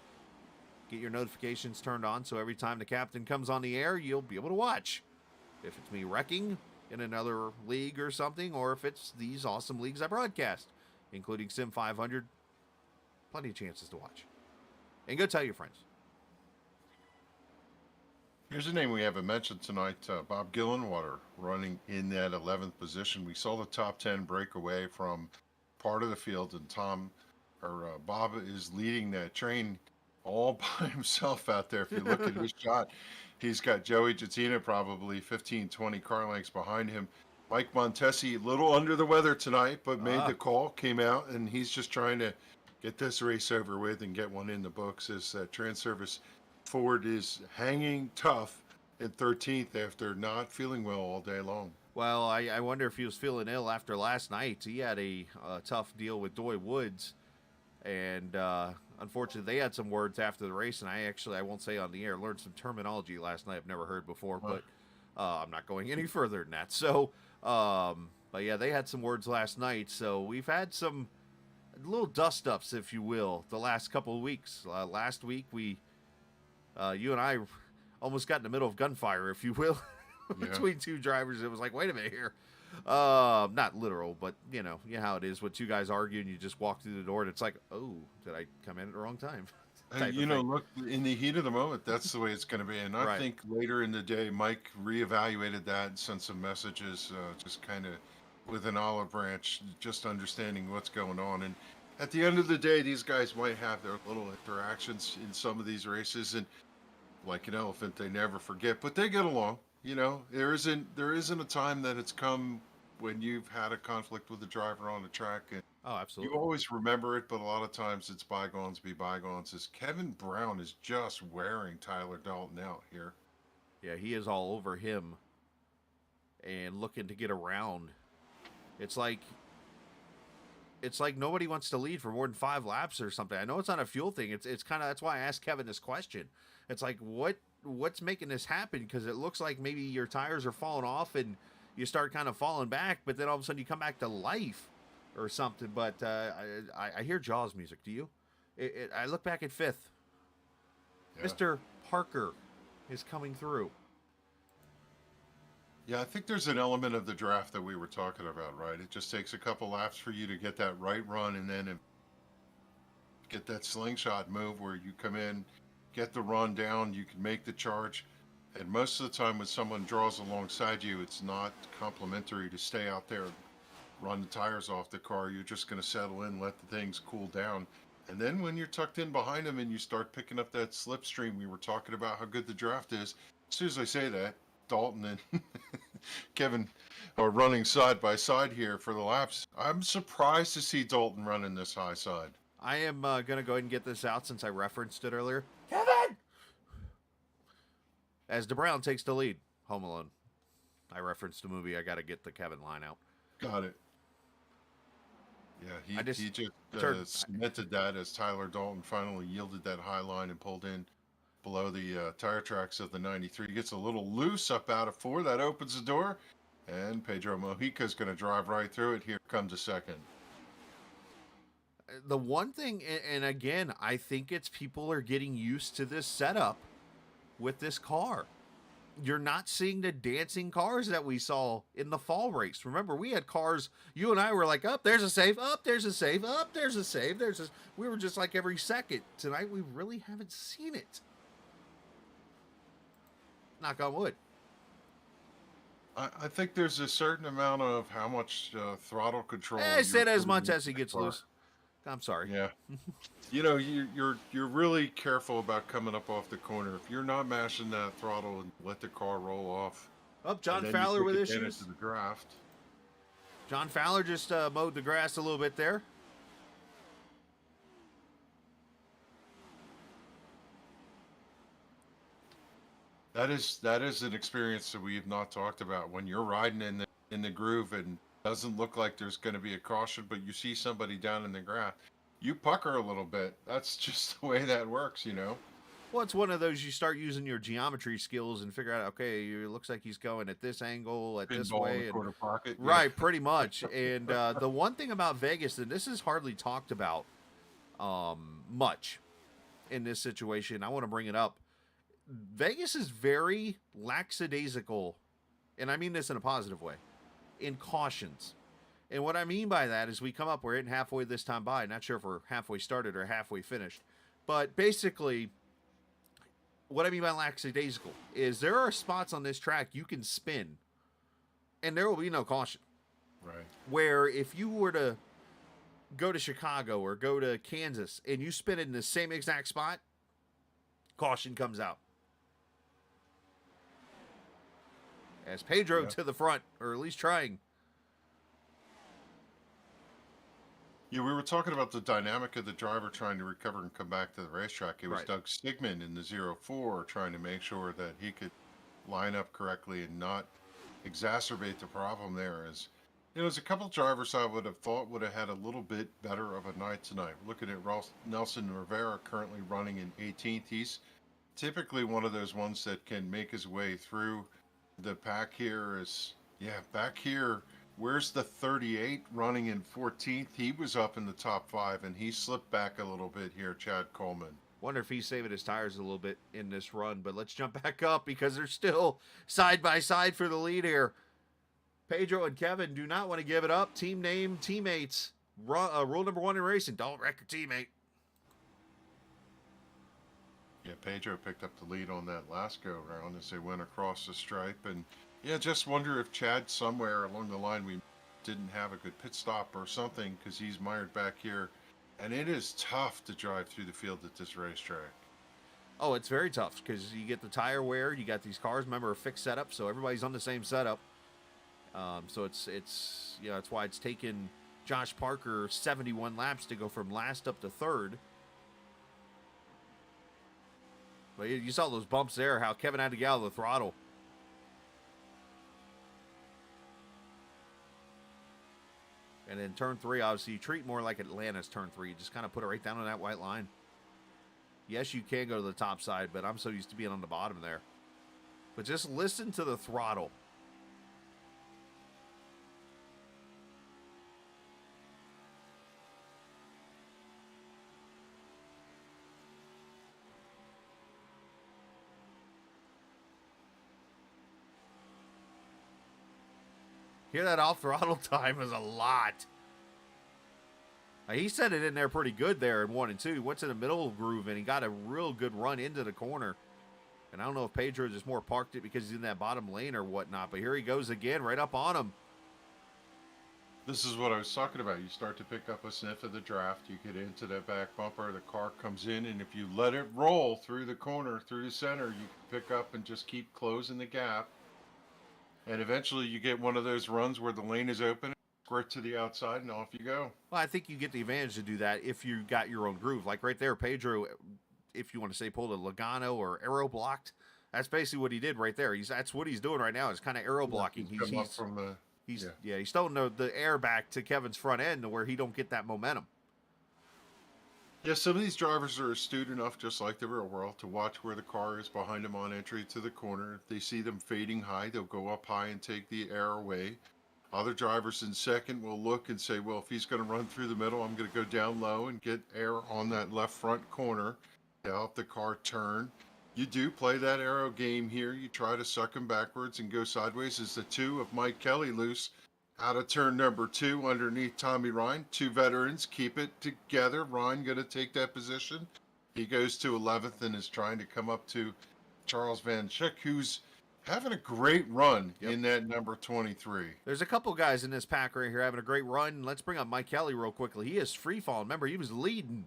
Get your notifications turned on so every time the captain comes on the air, you'll be able to watch. If it's me wrecking in another league or something, or if it's these awesome leagues I broadcast, including Sim500, plenty of chances to watch. And go tell your friends. Here's a name we haven't mentioned tonight, Bob Gillenwater, running in that 11th position. We saw the top 10 break away from part of the field, and Bob is leading that train all by himself out there. If you look at his shot, he's got Joey Jattina probably 15, 20 car lengths behind him. Mike Montesi, a little under the weather tonight, but made the call, came out, and he's just trying to get this race over with and get one in the books as Trans-Service Ford is hanging tough in 13th after not feeling well all day long. Well, I wonder if he was feeling ill after last night. He had a tough deal with Doy Woods, and unfortunately they had some words after the race, and I won't say on the air, learned some terminology last night I've never heard before, but I'm not going any further than that. So, but yeah, they had some words last night, so we've had some little dust-ups, if you will, the last couple of weeks. Last week, you and I almost got in the middle of gunfire, if you will, between two drivers. It was like, wait a minute here. Not literal, but you know how it is when two guys argue and you just walk through the door and it's like, oh, did I come in at the wrong time? Look, in the heat of the moment, that's the way it's going to be. And I think later in the day, Mike reevaluated that and sent some messages, just kind of with an olive branch, just understanding what's going on. And at the end of the day, these guys might have their little interactions in some of these races, and like an elephant, they never forget, but they get along. There isn't a time that it's come when you've had a conflict with the driver on the track and Oh, You absolutely. always remember it, but a lot of times it's bygones be bygones. As Kevin Brown is just wearing Tyler Dalton out here. Yeah, he is all over him and looking to get around. It's like nobody wants to lead for more than 5 laps or something. I know it's not a fuel thing. It's kind of that's why I asked Kevin this question. It's like what's making this happen? Because it looks like maybe your tires are falling off and you start kind of falling back, but then all of a sudden you come back to life or something. But I hear Jaws music. Do you? I look back at fifth. Yeah. Mr. Parker is coming through. Yeah, I think there's an element of the draft that we were talking about, right? It just takes a couple laps for you to get that right run and then get that slingshot move where you come in, get the run down, you can make the charge. And most of the time when someone draws alongside you, it's not complimentary to stay out there and run the tires off the car. You're just going to settle in, let the things cool down. And then when you're tucked in behind them and you start picking up that slipstream, we were talking about how good the draft is. As soon as I say that, Dalton and Kevin are running side by side here for the laps. I'm surprised to see Dalton running this high side. I am going to go ahead and get this out since I referenced it earlier. Kevin! As DeBrown takes the lead. Home Alone. I referenced the movie. I got to get the Kevin line out. Got it. Yeah, I just he just turned- cemented that as Tyler Dalton finally yielded that high line and pulled in below the tire tracks of the 93. He gets a little loose up out of 4. That opens the door. And Pedro Mojica's going to drive right through it. Here comes a second. The one thing, and again, I think it's people are getting used to this setup with this car. You're not seeing the dancing cars that we saw in the fall race. Remember, we had cars, you and I were like, up, there's a save, up, there's a save, up, there's a save, there's a... We were just like every second. Tonight, we really haven't seen it. Knock on wood. I think there's a certain amount of how much throttle control. I said you're as much putting as he into gets the car. loose. I'm sorry. Yeah. You know, you're really careful about coming up off the corner. If you're not mashing that throttle and let the car roll off. Up, John and then you Fowler take with advantage issues. of the draft. John Fowler just mowed the grass a little bit there. That is an experience that we have not talked about. When you're riding in the groove and doesn't look like there's going to be a caution, but you see somebody down in the grass, you pucker a little bit. That's just the way that works, you know. Well, it's one of those you start using your geometry skills and figure out, okay, it looks like he's going at this angle, at this Pinball in way. the And, corner pocket. yeah. right, pretty much. And the one thing about Vegas, and this is hardly talked about much in this situation, I want to bring it up. Vegas is very lackadaisical, and I mean this in a positive way, in cautions. And what I mean by that is we come up, we're hitting halfway this time by. Not sure if we're halfway started or halfway finished. But basically, what I mean by lackadaisical is there are spots on this track you can spin, and there will be no caution. Right. Where if you were to go to Chicago or go to Kansas and you spin it in the same exact spot, caution comes out. As Pedro to the front, or at least trying. Yeah, we were talking about the dynamic of the driver trying to recover and come back to the racetrack. It was Right. Doug Stigman in the 04 trying to make sure that he could line up correctly and not exacerbate the problem there. As you know, there's a couple drivers I would have thought would have had a little bit better of a night tonight. Looking at Nelson Rivera currently running in 18th. He's typically one of those ones that can make his way through the pack here. Is back here. Where's the 38 running in 14th? He was up in the top 5 and he slipped back a little bit here, Chad Coleman. Wonder if he's saving his tires a little bit in this run, but let's jump back up because they're still side by side for the lead here. Pedro and Kevin do not want to give it up. Team name, teammates. Rule number 1 in racing, don't wreck your teammate. Yeah, Pedro picked up the lead on that last go round as they went across the stripe. And yeah, just wonder if Chad somewhere along the line we didn't have a good pit stop or something, because he's mired back here. And it is tough to drive through the field at this racetrack. Oh, it's very tough because you get the tire wear. You got these cars, remember, a fixed setup, so everybody's on the same setup. So it's why it's taken Josh Parker 71 laps to go from last up to third. But you saw those bumps there, how Kevin had to get out of the throttle. And then turn 3, obviously, you treat more like Atlanta's turn 3. You just kind of put it right down on that white line. Yes, you can go to the top side, but I'm so used to being on the bottom there. But just listen to the throttle. Hear that off throttle time is a lot. He set it in there pretty good there in 1 and 2. He went to the middle groove and he got a real good run into the corner. And I don't know if Pedro just more parked it because he's in that bottom lane or whatnot, but here he goes again, right up on him. This is what I was talking about. You start to pick up a sniff of the draft. You get into that back bumper. The car comes in, and if you let it roll through the corner, through the center, you can pick up and just keep closing the gap. And eventually you get one of those runs where the lane is open, squirt to the outside, and off you go. Well, I think you get the advantage to do that if you got your own groove. Like right there, Pedro, if you want to say pulled a Logano or aero blocked, that's basically what he did right there. That's what he's doing right now. Is kind of aero blocking. He's throwing the air back to Kevin's front end to where he don't get that momentum. Yeah, some of these drivers are astute enough, just like the real world, to watch where the car is behind them on entry to the corner. If they see them fading high, they'll go up high and take the air away. Other drivers in second will look and say, well, if he's going to run through the middle, I'm going to go down low and get air on that left front corner to help the car turn. You do play that aero game here. You try to suck him backwards and go sideways. As the 2 of Mike Kelly loose out of turn number 2 underneath Tommy Ryan. 2 veterans keep it together. Ryan going to take that position. He goes to 11th and is trying to come up to Charles Van Schick, who's having a great run in that number 23. There's a couple guys in this pack right here having a great run. Let's bring up Mike Kelly real quickly. He is free falling. Remember, he was leading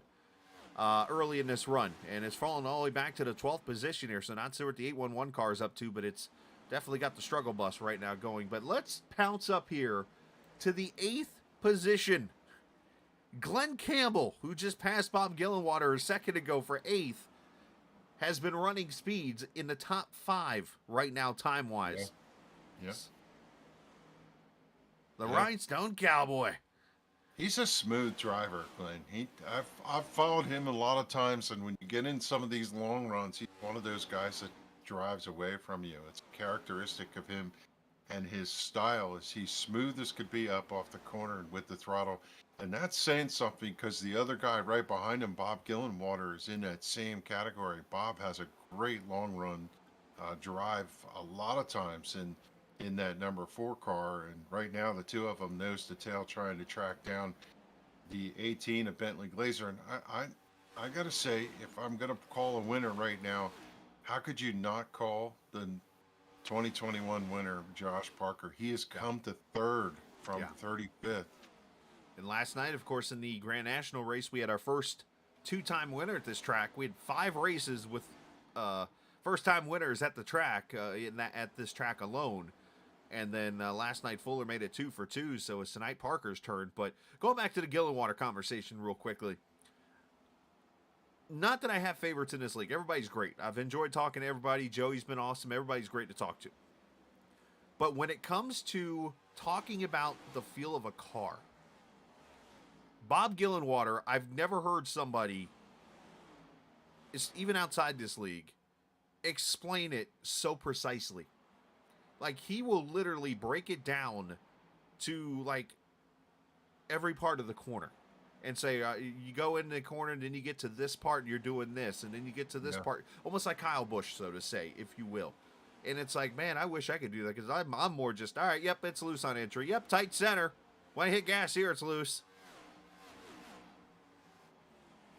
early in this run, and it's fallen all the way back to the 12th position here. So not sure what the 811 car is up to, but it's definitely got the struggle bus right now going. But let's pounce up here to the 8th position. Glenn Campbell, who just passed Bob Gillenwater a second ago for 8th, has been running speeds in the top 5 right now, time-wise. Yes. The Rhinestone Cowboy. He's a smooth driver, Glenn. I've followed him a lot of times, and when you get in some of these long runs, he's one of those guys that drives away from you. It's characteristic of him, and his style is he's smooth as could be up off the corner and with the throttle. And that's saying something because the other guy right behind him, Bob Gillenwater, is in that same category. Bob has a great long run drive a lot of times in that number 4 car, and right now the 2 of them nose to tail trying to track down the 18 of Bentley Glazer. And I gotta say, if I'm gonna call a winner right now, how could you not call the 2021 winner Josh Parker? He has come to 3rd from 35th. And last night, of course, in the Grand National race, we had our first 2-time winner at this track. We had 5 races with first-time winners at the track at this track alone. And then last night, Fuller made it 2 for 2, so it's tonight Parker's turn. But going back to the Gillenwater conversation real quickly. Not that I have favorites in this league. Everybody's great. I've enjoyed talking to everybody. Joey's been awesome. Everybody's great to talk to. But when it comes to talking about the feel of a car, Bob Gillenwater, I've never heard somebody, even outside this league, explain it so precisely. Like, he will literally break it down to, like, every part of the corner. And say, you go in the corner, and then you get to this part, and you're doing this. And then you get to this part. Almost like Kyle Busch, so to say, if you will. And it's like, man, I wish I could do that. Because I'm more just, all right, yep, it's loose on entry. Yep, tight center. When I hit gas here, it's loose.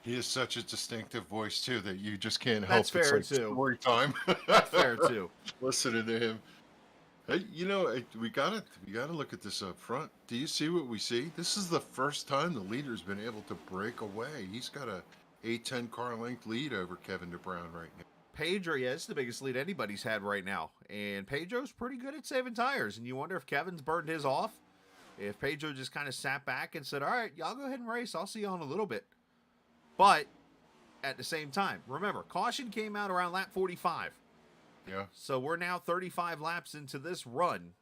He has such a distinctive voice, too, that you just can't help. That's fair, it's like too. Story time. That's fair, too. Listening to him. Hey, we gotta look at this up front. Do you see what we see? This is the first time the leader's been able to break away. He's got a 8-10 car length lead over Kevin DeBrown right now. Pedro, it's the biggest lead anybody's had right now. And Pedro's pretty good at saving tires. And you wonder if Kevin's burned his off. if Pedro just kind of sat back and said, all right, y'all go ahead and race. I'll see you on a little bit. But at the same time, remember, caution came out around lap 45. Yeah. So we're now 35 laps into this run.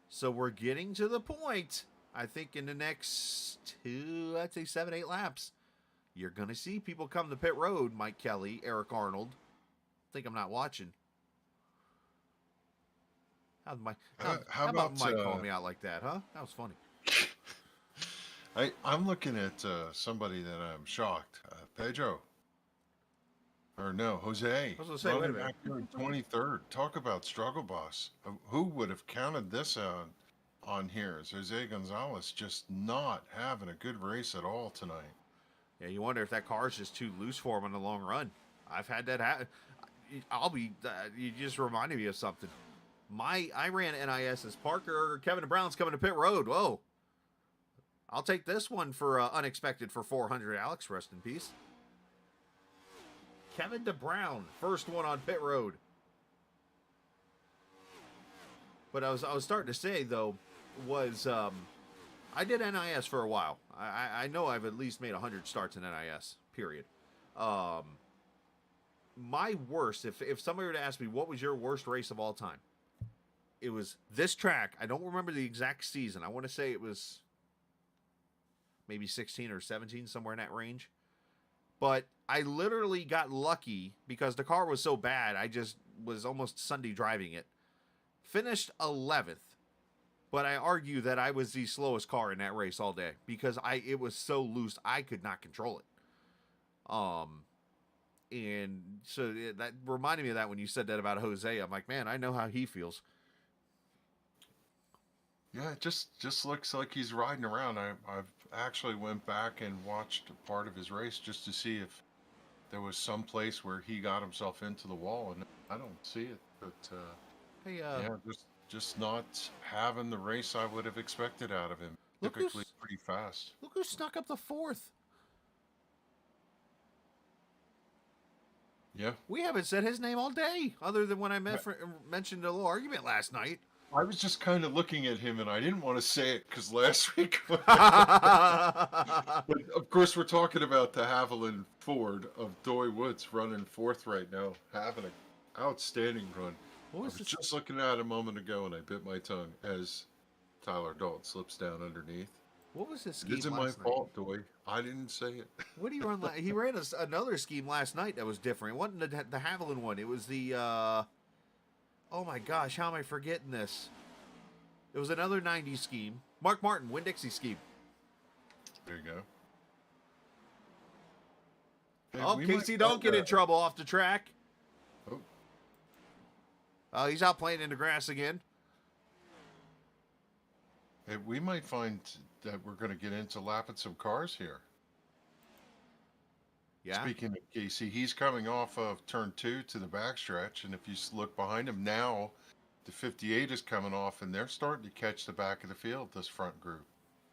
So we're getting to the point, I think in the next 7, 8 laps, you're going to see people come to pit road. Mike Kelly, Eric Arnold. Think I'm not watching. How about Mike calling me out like that, huh? That was funny. I'm looking at somebody that I'm shocked. Pedro. Or no, Jose. I was going to say, wait a minute. Back here in 23rd. Talk about struggle bus. Who would have counted this on here? Is Jose Gonzalez just not having a good race at all tonight? Yeah, you wonder if that car is just too loose for him in the long run. I've had that happen. You just reminded me of something. I ran NIS as Parker. Kevin Brown's coming to pit road. Whoa. I'll take this one for unexpected for 400. Alex, rest in peace. Kevin DeBrown, first one on pit road. But I was starting to say though was I did NIS for a while. I know I've at least made 100 starts in NIS. Period. My worst, if somebody were to ask me what was your worst race of all time, it was this track. I don't remember the exact season. I want to say it was maybe 16 or 17, somewhere in that range. But I literally got lucky because the car was so bad. I just was almost Sunday driving it. Finished 11th. But I argue that I was the slowest car in that race all day because it was so loose I could not control it. And so that reminded me of that when you said that about Jose. I'm like, man, I know how he feels. Yeah, it just looks like he's riding around. I've actually went back and watched part of his race just to see if there was some place where he got himself into the wall, and I don't see it. But Hey, yeah, just not having the race I would have expected out of him. Look Typically who's- pretty fast. look who snuck up the 4th. Yeah, We haven't said his name all day, other than when I mentioned a little argument last night. I was just kind of looking at him, and I didn't want to say it because last week. But of course, we're talking about the Haviland Ford of Doy Woods running 4th right now, having an outstanding run. What I was was this? just looking at it a moment ago, and I bit my tongue as Tyler Dalton slips down underneath. What was his It scheme isn't last my night? fault, Doy. I didn't say it. What did he run? He ran another scheme last night that was different. It wasn't the Haviland one. It was the. Oh my gosh, how am I forgetting this? It was another 90s scheme. Mark Martin, Winn-Dixie scheme. There you go. Hey, Oh, we Casey, might don't find get in a- trouble off the track. Oh, He's out playing in the grass again. hey, we might find that we're going to get into lapping some cars here. Yeah. Speaking of Casey, he's coming off of turn 2 to the backstretch, and if you look behind him now, the 58 is coming off, and they're starting to catch the back of the field, this front group.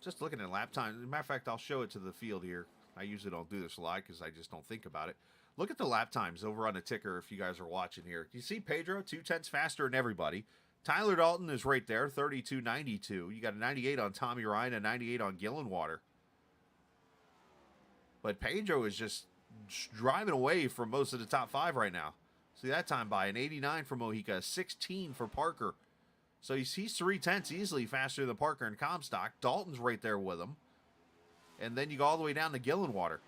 Just looking at lap time. As a matter of fact, I'll show it to the field here. I usually don't do this live because I just don't think about it. Look at the lap times over on the ticker if you guys are watching here. You see Pedro 2/10 faster than everybody. Tyler Dalton is right there, 32.92. You got a 98 on Tommy Ryan, a 98 on Gillenwater. But Pedro is just driving away from most of the top 5 right now. See that time by an 89 for Mojica, 16 for Parker. So he's 3/10 easily faster than Parker and Comstock. Dalton's right there with him. And then you go all the way down to Gillenwater.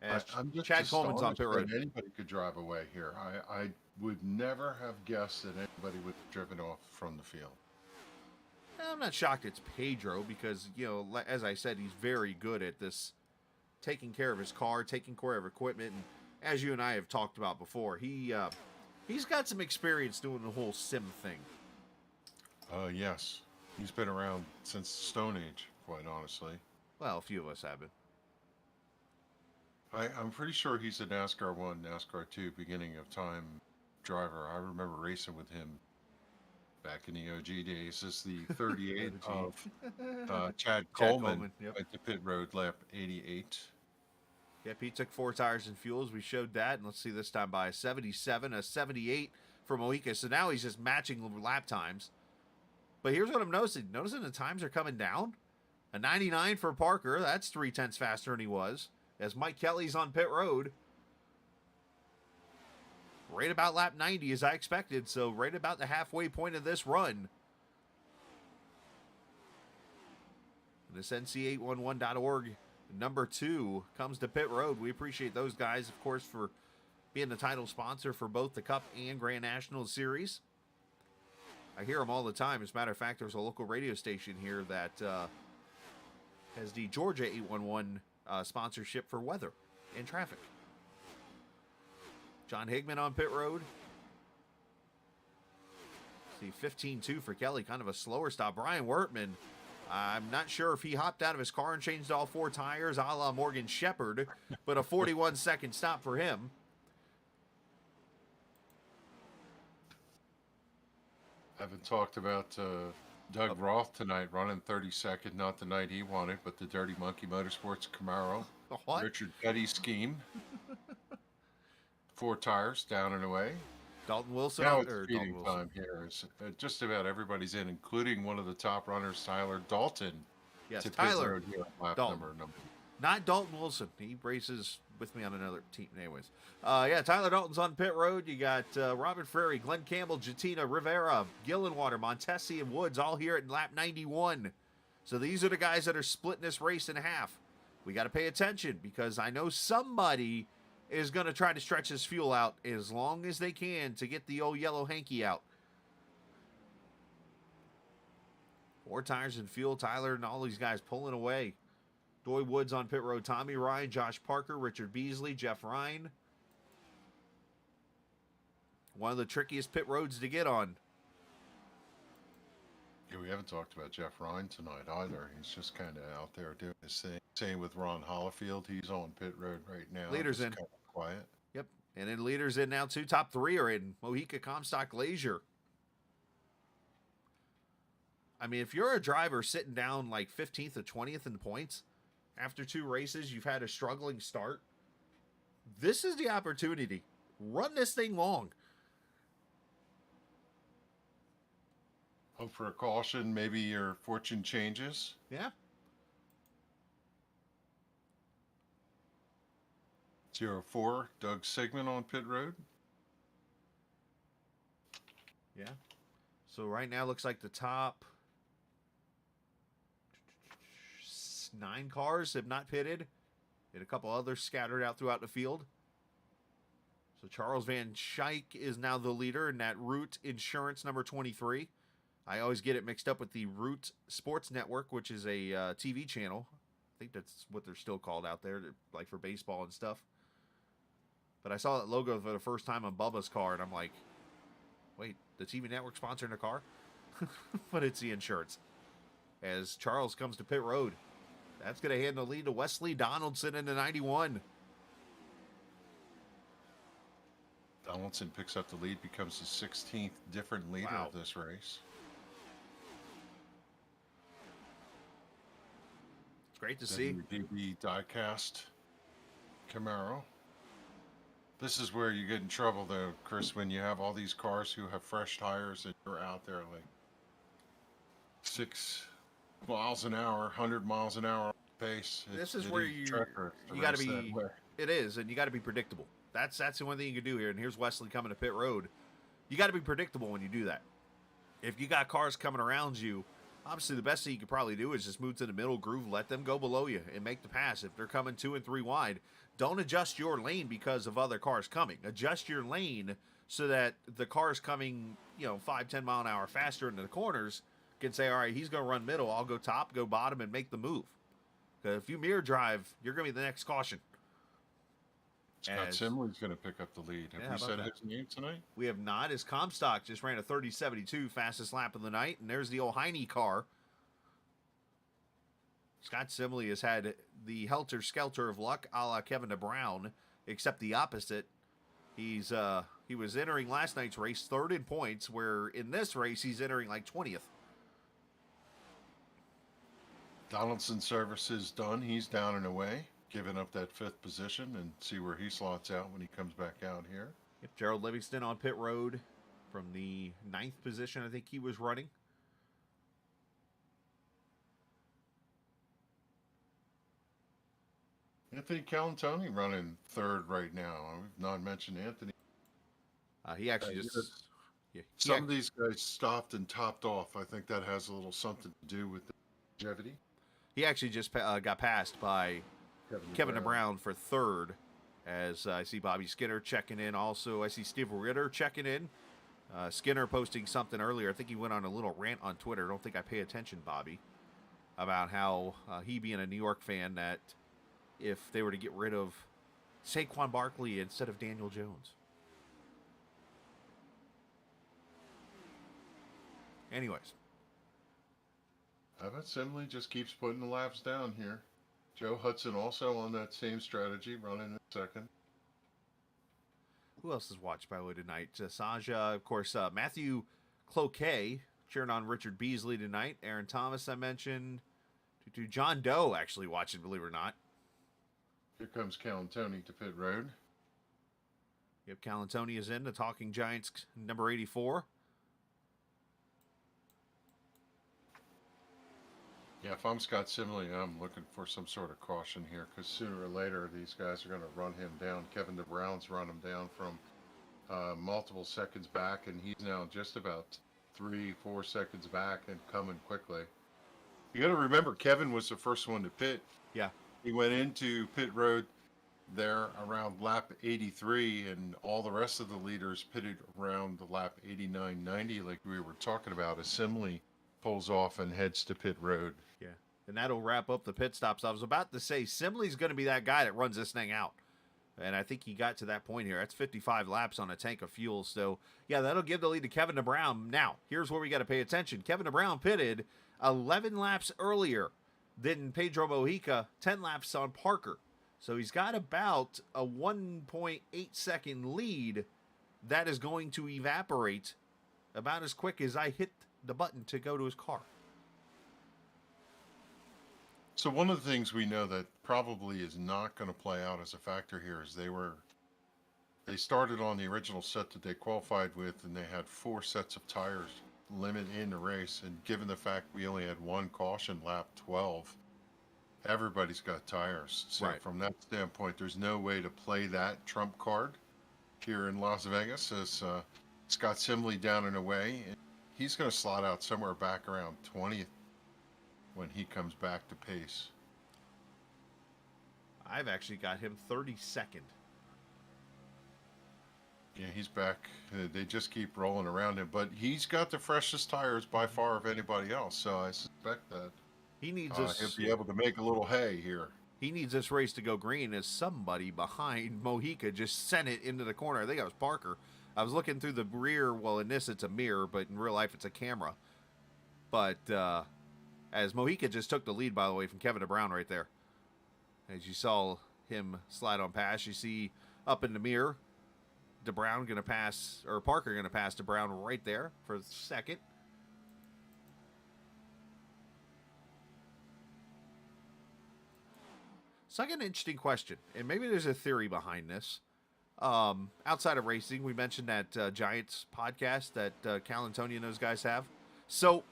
And I'm just Chad Coleman's on astonished pit road. that anybody could drive away here. I would never have guessed that anybody would have driven off from the field. I'm not shocked it's Pedro because, as I said, he's very good at this, taking care of his car, taking care of equipment. And as you and I have talked about before, he's got some experience doing the whole sim thing. Yes. He's been around since the Stone Age, quite honestly. Well, a few of us have been. I'm pretty sure he's a NASCAR 1, NASCAR 2 beginning of time driver. I remember racing with him back in the OG days. This is the 38 of Chad Coleman Yep. at the pit road lap 88. Yep, he took 4 tires and fuels. We showed that. And let's see this time by a 77, a 78 for Mojica. So now he's just matching lap times. But here's what I'm noticing. Noticing the times are coming down. A 99 for Parker. That's 0.3 faster than he was. As Mike Kelly's on pit road. Right about lap 90 as I expected. So right about the halfway point of this run. This NC811.org number 2 comes to pit road. We appreciate those guys, of course, for being the title sponsor for both the Cup and Grand National Series. I hear them all the time. As a matter of fact, there's a local radio station here that has the Georgia 811 sponsorship for weather and traffic. John Higman on pit road. See, 15-2 for Kelly, kind of a slower stop. Brian Wertman, I'm not sure if he hopped out of his car and changed all 4 tires, a la Morgan Shepherd, but a 41-second stop for him. Haven't talked about Doug Roth tonight running 32nd, not the night he wanted, but the Dirty Monkey Motorsports Camaro. What? Richard Petty scheme. 4 tires down and away. Dalton Wilson. Now it's feeding time here. Is just about everybody's in, including one of the top runners, Tyler Dalton. Yes, to pit Tyler road here on lap Dalton. number. Not Dalton Wilson. He races with me on another team. Anyways. Yeah, Tyler Dalton's on pit road. You got Robert Frary, Glenn Campbell, Jatina, Rivera, Gillenwater, Montesi, and Woods all here at lap 91. So these are the guys that are splitting this race in half. We got to pay attention because I know somebody is going to try to stretch his fuel out as long as they can to get the old yellow hanky out. 4 tires and fuel. Tyler and all these guys pulling away. Doy Woods on pit road. Tommy Ryan, Josh Parker, Richard Beasley, Jeff Ryan. One of the trickiest pit roads to get on. Yeah, we haven't talked about Jeff Ryan tonight either. He's just kind of out there doing his thing. Same with Ron Hollifield. He's on pit road right now. Leaders just in. Kind of quiet. Yep. And then leaders in now too. Top 3 are in. Mohica, Comstock, Glacier. I mean, if you're a driver sitting down like 15th or 20th in the points, after 2 races, you've had a struggling start. This is the opportunity. Run this thing long. Hope for a caution. Maybe your fortune changes. Yeah. 04, Doug Sigmund on pit road. Yeah. So right now looks like the top 9 cars have not pitted, and a couple others scattered out throughout the field. So Charles Van Schaik is now the leader in that Root Insurance number 23. I always get it mixed up with the Root Sports Network, which is a TV channel. I think that's what they're still called out there, like for baseball and stuff. But I saw that logo for the first time on Bubba's car, and I'm like, wait, the TV network sponsoring a car? But it's the insurance. As Charles comes to pit road. That's going to hand the lead to Wesley Donaldson in the 91. Donaldson picks up the lead, becomes the 16th different leader of this race. It's great to see. WDB diecast Camaro. This is where you get in trouble, though, Chris, when you have all these cars who have fresh tires and you're out there like 6 miles an hour, 100 miles an hour pace. This is where you got to be. It is, and you got to be predictable. That's the one thing you can do here. And here's Wesley coming to pit road. You got to be predictable when you do that. If you got cars coming around you, obviously the best thing you could probably do is just move to the middle groove, let them go below you, and make the pass. If they're coming 2 and 3 wide, don't adjust your lane because of other cars coming. Adjust your lane so that the cars coming, 5-10 mile an hour faster into the corners can say, all right, he's going to run middle. I'll go top, go bottom, and make the move. Because if you mirror drive, you're going to be the next caution. Scott Simley's going to pick up the lead. Have we said his name tonight? We have not. His Comstock just ran a 30.72, fastest lap of the night. And there's the old Heine car. Scott Simley has had the helter-skelter of luck a la Kevin DeBrown, except the opposite. He was entering last night's race 3rd in points, where in this race he's entering like 20th. Donaldson's service is done. He's down and away, giving up that 5th position, and see where he slots out when he comes back out here. Yep, Gerald Livingston on pit road from the 9th position, I think he was running. Anthony Calantoni running third right now. We've not mentioned Anthony. He actually you just know, yeah, Some of these guys stopped and topped off. I think that has a little something to do with the longevity. he actually just got passed by Kevin DeBrown for third. As I see Bobby Skinner checking in. Also, I see Steve Ritter checking in. Skinner posting something earlier. I think he went on a little rant on Twitter. I don't think I pay attention, Bobby, about how he being a New York fan, that if they were to get rid of Saquon Barkley instead of Daniel Jones. Anyways. How about Simley just keeps putting the laps down here? Joe Hudson also on that same strategy, running in second. Who else has watched, by the way, tonight? Saja, of course, Matthew Cloquet cheering on Richard Beasley tonight. Aaron Thomas, I mentioned. John Doe actually watching, believe it or not. Here comes Calantoni to pit road. Yep, Calantoni is in, the Talking Giants, number 84. Yeah, if I'm Scott Simley, I'm looking for some sort of caution here, because sooner or later these guys are going to run him down. Kevin DeBrown's run him down from multiple seconds back, and he's now just about 3-4 seconds back and coming quickly. You got to remember, Kevin was the first one to pit. Yeah. He went into pit road there around lap 83, and all the rest of the leaders pitted around the lap 89, 90, like we were talking about, as Simley pulls off and heads to pit road. Yeah. And that'll wrap up the pit stops. I was about to say, Simley's going to be that guy that runs this thing out. And I think he got to that point here. That's 55 laps on a tank of fuel. So, yeah, that'll give the lead to Kevin DeBrown. Now, here's where we got to pay attention. Kevin DeBrown pitted 11 laps earlier than Pedro Mojica, 10 laps on Parker. So he's got about a 1.8 second lead that is going to evaporate about as quick as I hit the button to go to his car. So one of the things we know that probably is not going to play out as a factor here is they started on the original set that they qualified with, and they had 4 sets of tires limit in the race. And given the fact we only had one caution lap 12, everybody's got tires. So right. From that standpoint, there's no way to play that trump card here in Las Vegas, as Scott Simley down and away. He's going to slot out somewhere back around 20th when he comes back to pace. I've actually got him 32nd. Yeah, he's back. They just keep rolling around him, but he's got the freshest tires by far of anybody else, so I suspect that he needs he'll be able to make a little hay here. He needs this race to go green, as somebody behind Mojica just sent it into the corner. I think it was Parker. I was looking through the rear. Well, in this, it's a mirror, but in real life, it's a camera. But as Mojica just took the lead, by the way, from Kevin DeBrown right there. As you saw him slide on past, you see up in the mirror, DeBrown going to pass, or Parker going to pass DeBrown right there for second. So I got an interesting question, and maybe there's a theory behind this. Outside of racing, we mentioned that Giants podcast that Calantoni and those guys have. So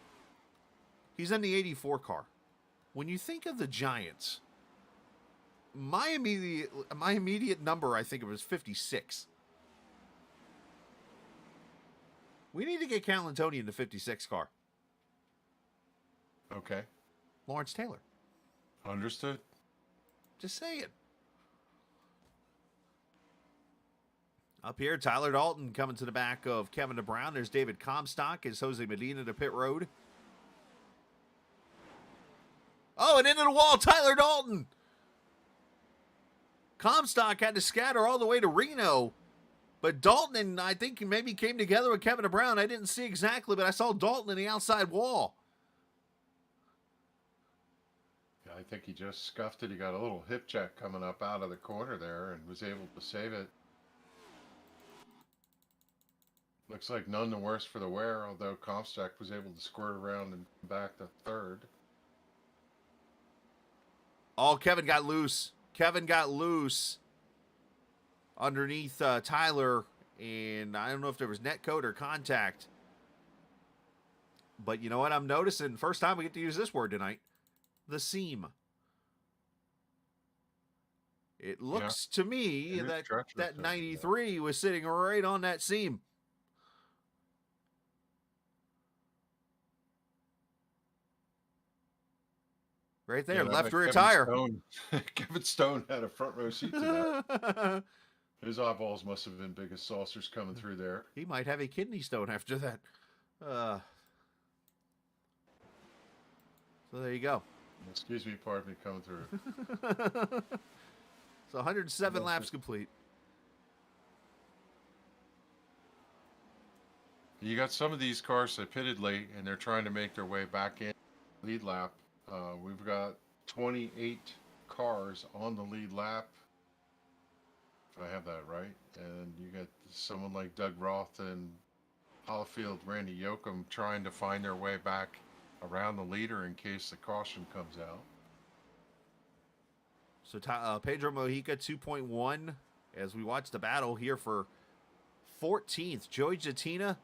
he's in the 84 car. When you think of the Giants, my immediate number, I think it was 56. We need to get Calantoni in the 56 car. Okay. Lawrence Taylor. Understood. Just saying. Up here, Tyler Dalton coming to the back of Kevin DeBrown. There's David Comstock as Jose Medina to pit road. Oh, and into the wall, Tyler Dalton. Comstock had to scatter all the way to Reno. But Dalton, I think, maybe came together with Kevin DeBrown. I didn't see exactly, but I saw Dalton in the outside wall. Yeah, I think he just scuffed it. He got a little hip check coming up out of the corner there and was able to save it. Looks like none the worse for the wear, although Comstock was able to squirt around and come back to third. Oh, Kevin got loose. Kevin got loose underneath Tyler, and I don't know if there was net code or contact. But you know what I'm noticing? First time we get to use this word tonight. The seam. It looks to me It is that treacherous that out there. 93 was sitting right on that seam. Right there, Yeah, I left bet rear Kevin tire. Stone, Kevin Stone had a front row seat to that. His eyeballs must have been big as saucers coming through there. He might have a kidney stone after that. So there you go. Excuse me, pardon me, coming through. So 107 Yes, laps sir. complete. You got some of these cars that pitted late, and they're trying to make their way back in lead lap. We've got 28 cars on the lead lap, if I have that right. And you got someone like Doug Roth and Hollifield, Randy Yoakum trying to find their way back around the leader in case the caution comes out. So Pedro Mojica 2.1 as we watch the battle here for 14th. Joey Jatina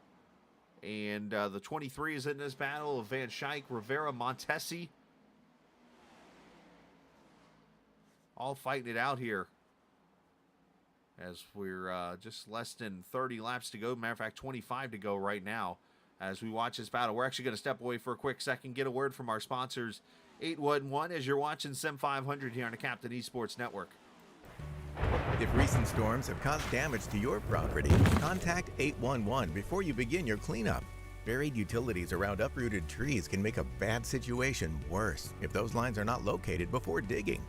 and the 23 is in this battle of Van Schaik, Rivera, Montesi. All fighting it out here as we're just less than 30 laps to go. Matter of fact, 25 to go right now as we watch this battle. We're actually going to step away for a quick second, get a word from our sponsors, 811, as you're watching Sim500 here on the Captain Esports Network. If recent storms have caused damage to your property, contact 811 before you begin your cleanup. Buried utilities around uprooted trees can make a bad situation worse if those lines are not located before digging.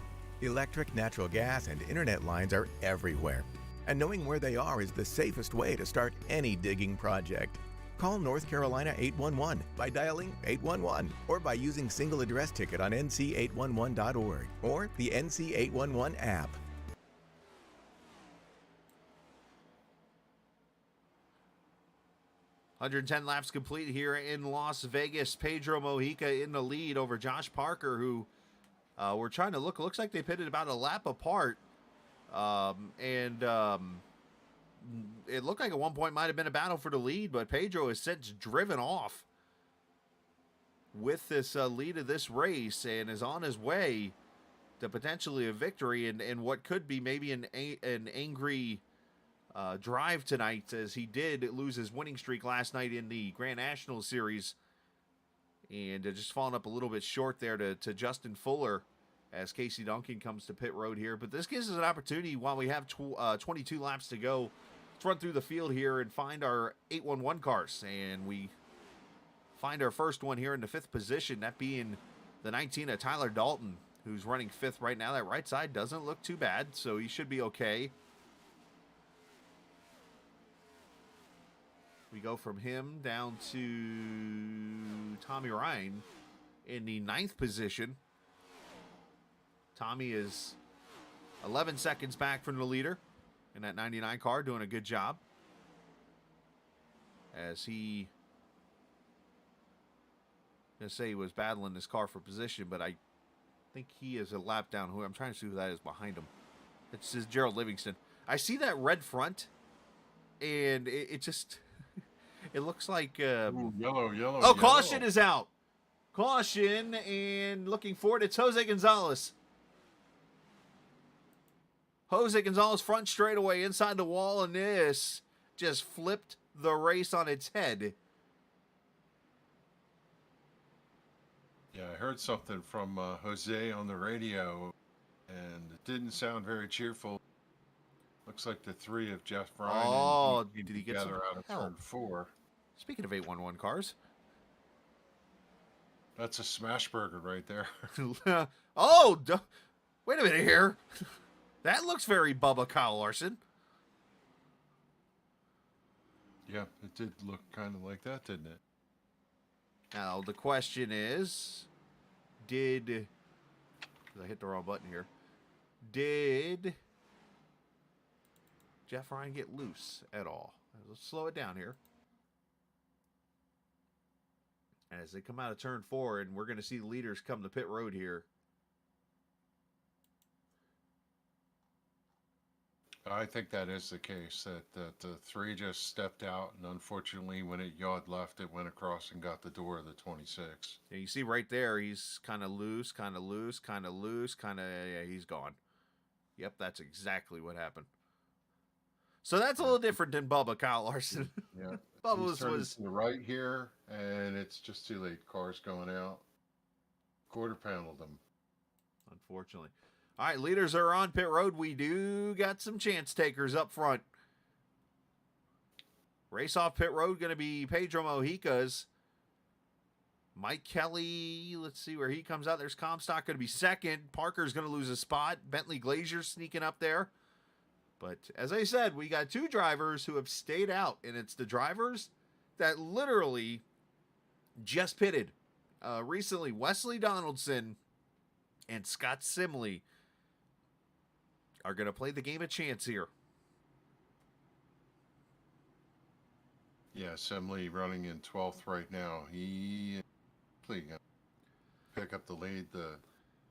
Electric, natural gas, and internet lines are everywhere, and knowing where they are is the safest way to start any digging project. Call North Carolina 811 by dialing 811 or by using single address ticket on nc811.org or the NC811 app. $110 laps complete here in Las Vegas. Pedro Mojica in the lead over Josh Parker, who we're trying to look. Looks like they pitted about a lap apart. It looked like at one point might have been a battle for the lead, but Pedro has since driven off with this lead of this race and is on his way to potentially a victory and what could be maybe an angry drive tonight, as he did lose his winning streak last night in the Grand National Series and just falling up a little bit short there to Justin Fuller as Casey Duncan comes to pit road here. But this gives us an opportunity while we have 22 laps to go. Let's run through the field here and find our 811 cars. And we find our first one here in the 5th position, that being the 19 of Tyler Dalton, who's running 5th right now. That right side doesn't look too bad, so he should be okay. We go from him down to Tommy Ryan in the 9th position. Tommy is 11 seconds back from the leader in that 99 car, doing a good job. As he, I'm going to say he was battling this car for position, but I think he is a lap down. Who I'm trying to see who that is behind him. It's Gerald Livingston. I see that red front, and it just, it looks like... Ooh, yellow. Oh, caution is out. Caution, and looking forward, it's Jose Gonzalez. Jose Gonzalez front straightaway inside the wall, and this just flipped the race on its head. Yeah, I heard something from Jose on the radio, and it didn't sound very cheerful. Looks like the three of Jeff Bryan and he did came he get some together out of turn help? 4. Speaking of 811 cars. That's a smash burger right there. Oh, wait a minute here. That looks very Bubba Kyle Larson. Yeah, it did look kind of like that, didn't it? Now, the question is, did I hit the wrong button here? Did Jeff Ryan get loose at all? Let's slow it down here. As they come out of turn 4, and we're going to see the leaders come to pit road here. I think that is the case, that the 3 just stepped out, and unfortunately, when it yawed left, it went across and got the door of the 26. Yeah, you see right there, he's kind of loose, yeah, he's gone. Yep, that's exactly what happened. So that's a little different than Bubba, Kyle Larson. Yeah. Bubba He's turning was to the right here, and it's just too late. Car's going out. Quarter paneled him. unfortunately. All right, leaders are on pit road. We do got some chance takers up front. Race off pit road going to be Pedro Mojica's. Mike Kelly, let's see where he comes out. There's Comstock going to be second. Parker's going to lose a spot. Bentley Glazier sneaking up there. But as I said, we got two drivers who have stayed out, and it's the drivers that literally just pitted. Recently, Wesley Donaldson and Scott Simley are going to play the game of chance here. Yeah, Simley running in 12th right now. He pick up the lead. The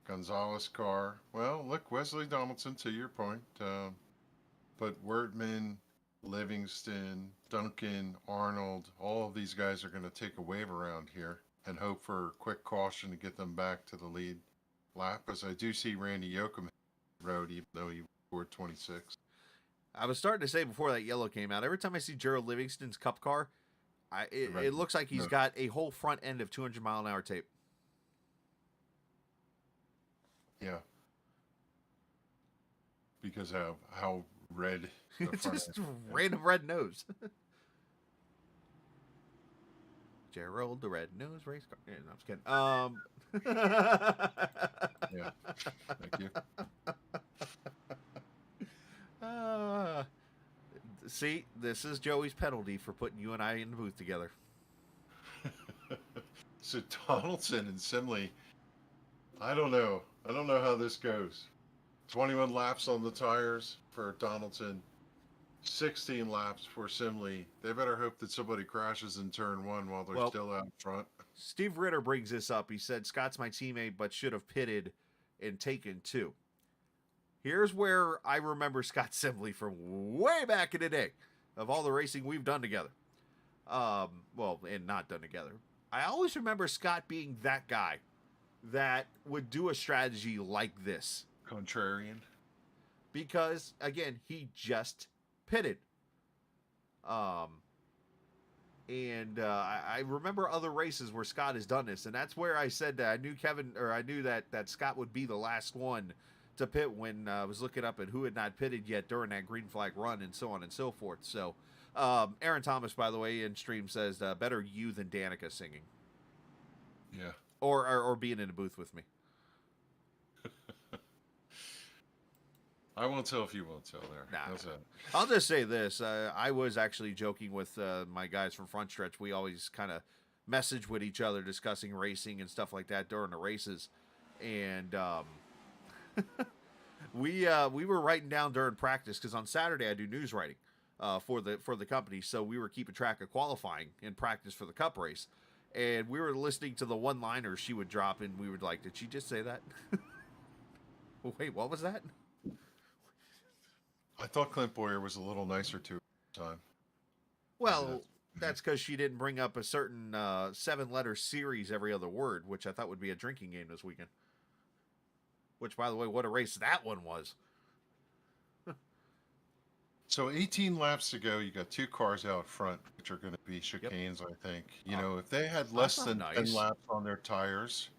Gonzalez car. Well, look, Wesley Donaldson, to your point. But Wertman, Livingston, Duncan, Arnold, all of these guys are going to take a wave around here and hope for quick caution to get them back to the lead lap. As I do see Randy Yoakum road, even though he scored 26. I was starting to say before that yellow came out, every time I see Gerald Livingston's Cup car, it looks like he's got a whole front end of 200-mile-an-hour tape. Yeah. Because of how red the It's front just is. random red nose. Gerald the red nose race car. Yeah, no, I'm just kidding. Yeah. Thank you. See, this is Joey's penalty for putting you and I in the booth together. So Donaldson and Simley, I don't know. I don't know how this goes. 21 laps on the tires for Donaldson, 16 laps for Simley. They better hope that somebody crashes in turn one while they're still out front. Steve Ritter brings this up. He said, Scott's my teammate, but should have pitted and taken two. Here's where I remember Scott Simley from way back in the day of all the racing we've done together. Well, and not done together. I always remember Scott being that guy that would do a strategy like this. Contrarian. Because, again, he just pitted. I remember other races where Scott has done this, and that's where I said that I knew that Scott would be the last one to pit when I was looking up at who had not pitted yet during that green flag run and so on and so forth. So, Aaron Thomas, by the way, in stream says, better you than Danica singing. Yeah. Or being in a booth with me. I won't tell if you won't tell there. Nah. How's that? I'll just say this. I was actually joking with my guys from Front Stretch. We always kind of message with each other discussing racing and stuff like that during the races. And we were writing down during practice because on Saturday I do news writing for the company. So we were keeping track of qualifying in practice for the Cup race. And we were listening to the one-liners she would drop, and we were like, did she just say that? Wait, what was that? I thought Clint Boyer was a little nicer to the time. Well, that's because she didn't bring up a certain 7-letter series every other word, which I thought would be a drinking game this weekend. Which, by the way, what a race that one was. So 18 laps to go, you got two cars out front, which are going to be chicanes, I think. You know, if they had less that's than not 10 nice. laps on their tires,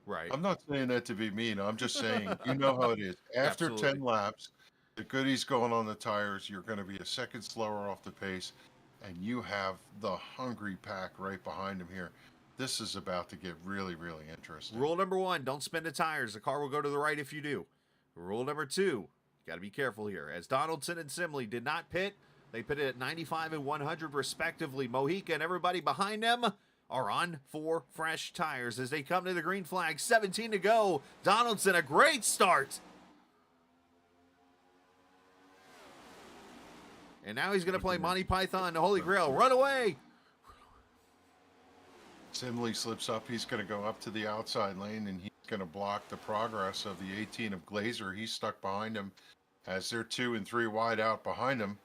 Right. I'm not saying that to be mean. I'm just saying, you know how it is. After Absolutely. 10 laps, the goodies going on the tires, you're going to be a second slower off the pace, and you have the hungry pack right behind them here. This is about to get really, really interesting. Rule number 1, don't spin the tires. The car will go to the right if you do. Rule number 2, you got to be careful here. As Donaldson and Simley did not pit, they pitted at 95 and 100 respectively. Mojica and everybody behind them are on 4 fresh tires as they come to the green flag. 17 to go. Donaldson, a great start. And now he's going to play Monty Python and the Holy Grail. Run away. Simley slips up. He's going to go up to the outside lane, and he's going to block the progress of the 18 of Glazer. He's stuck behind him as they're 2 and 3 wide out behind him.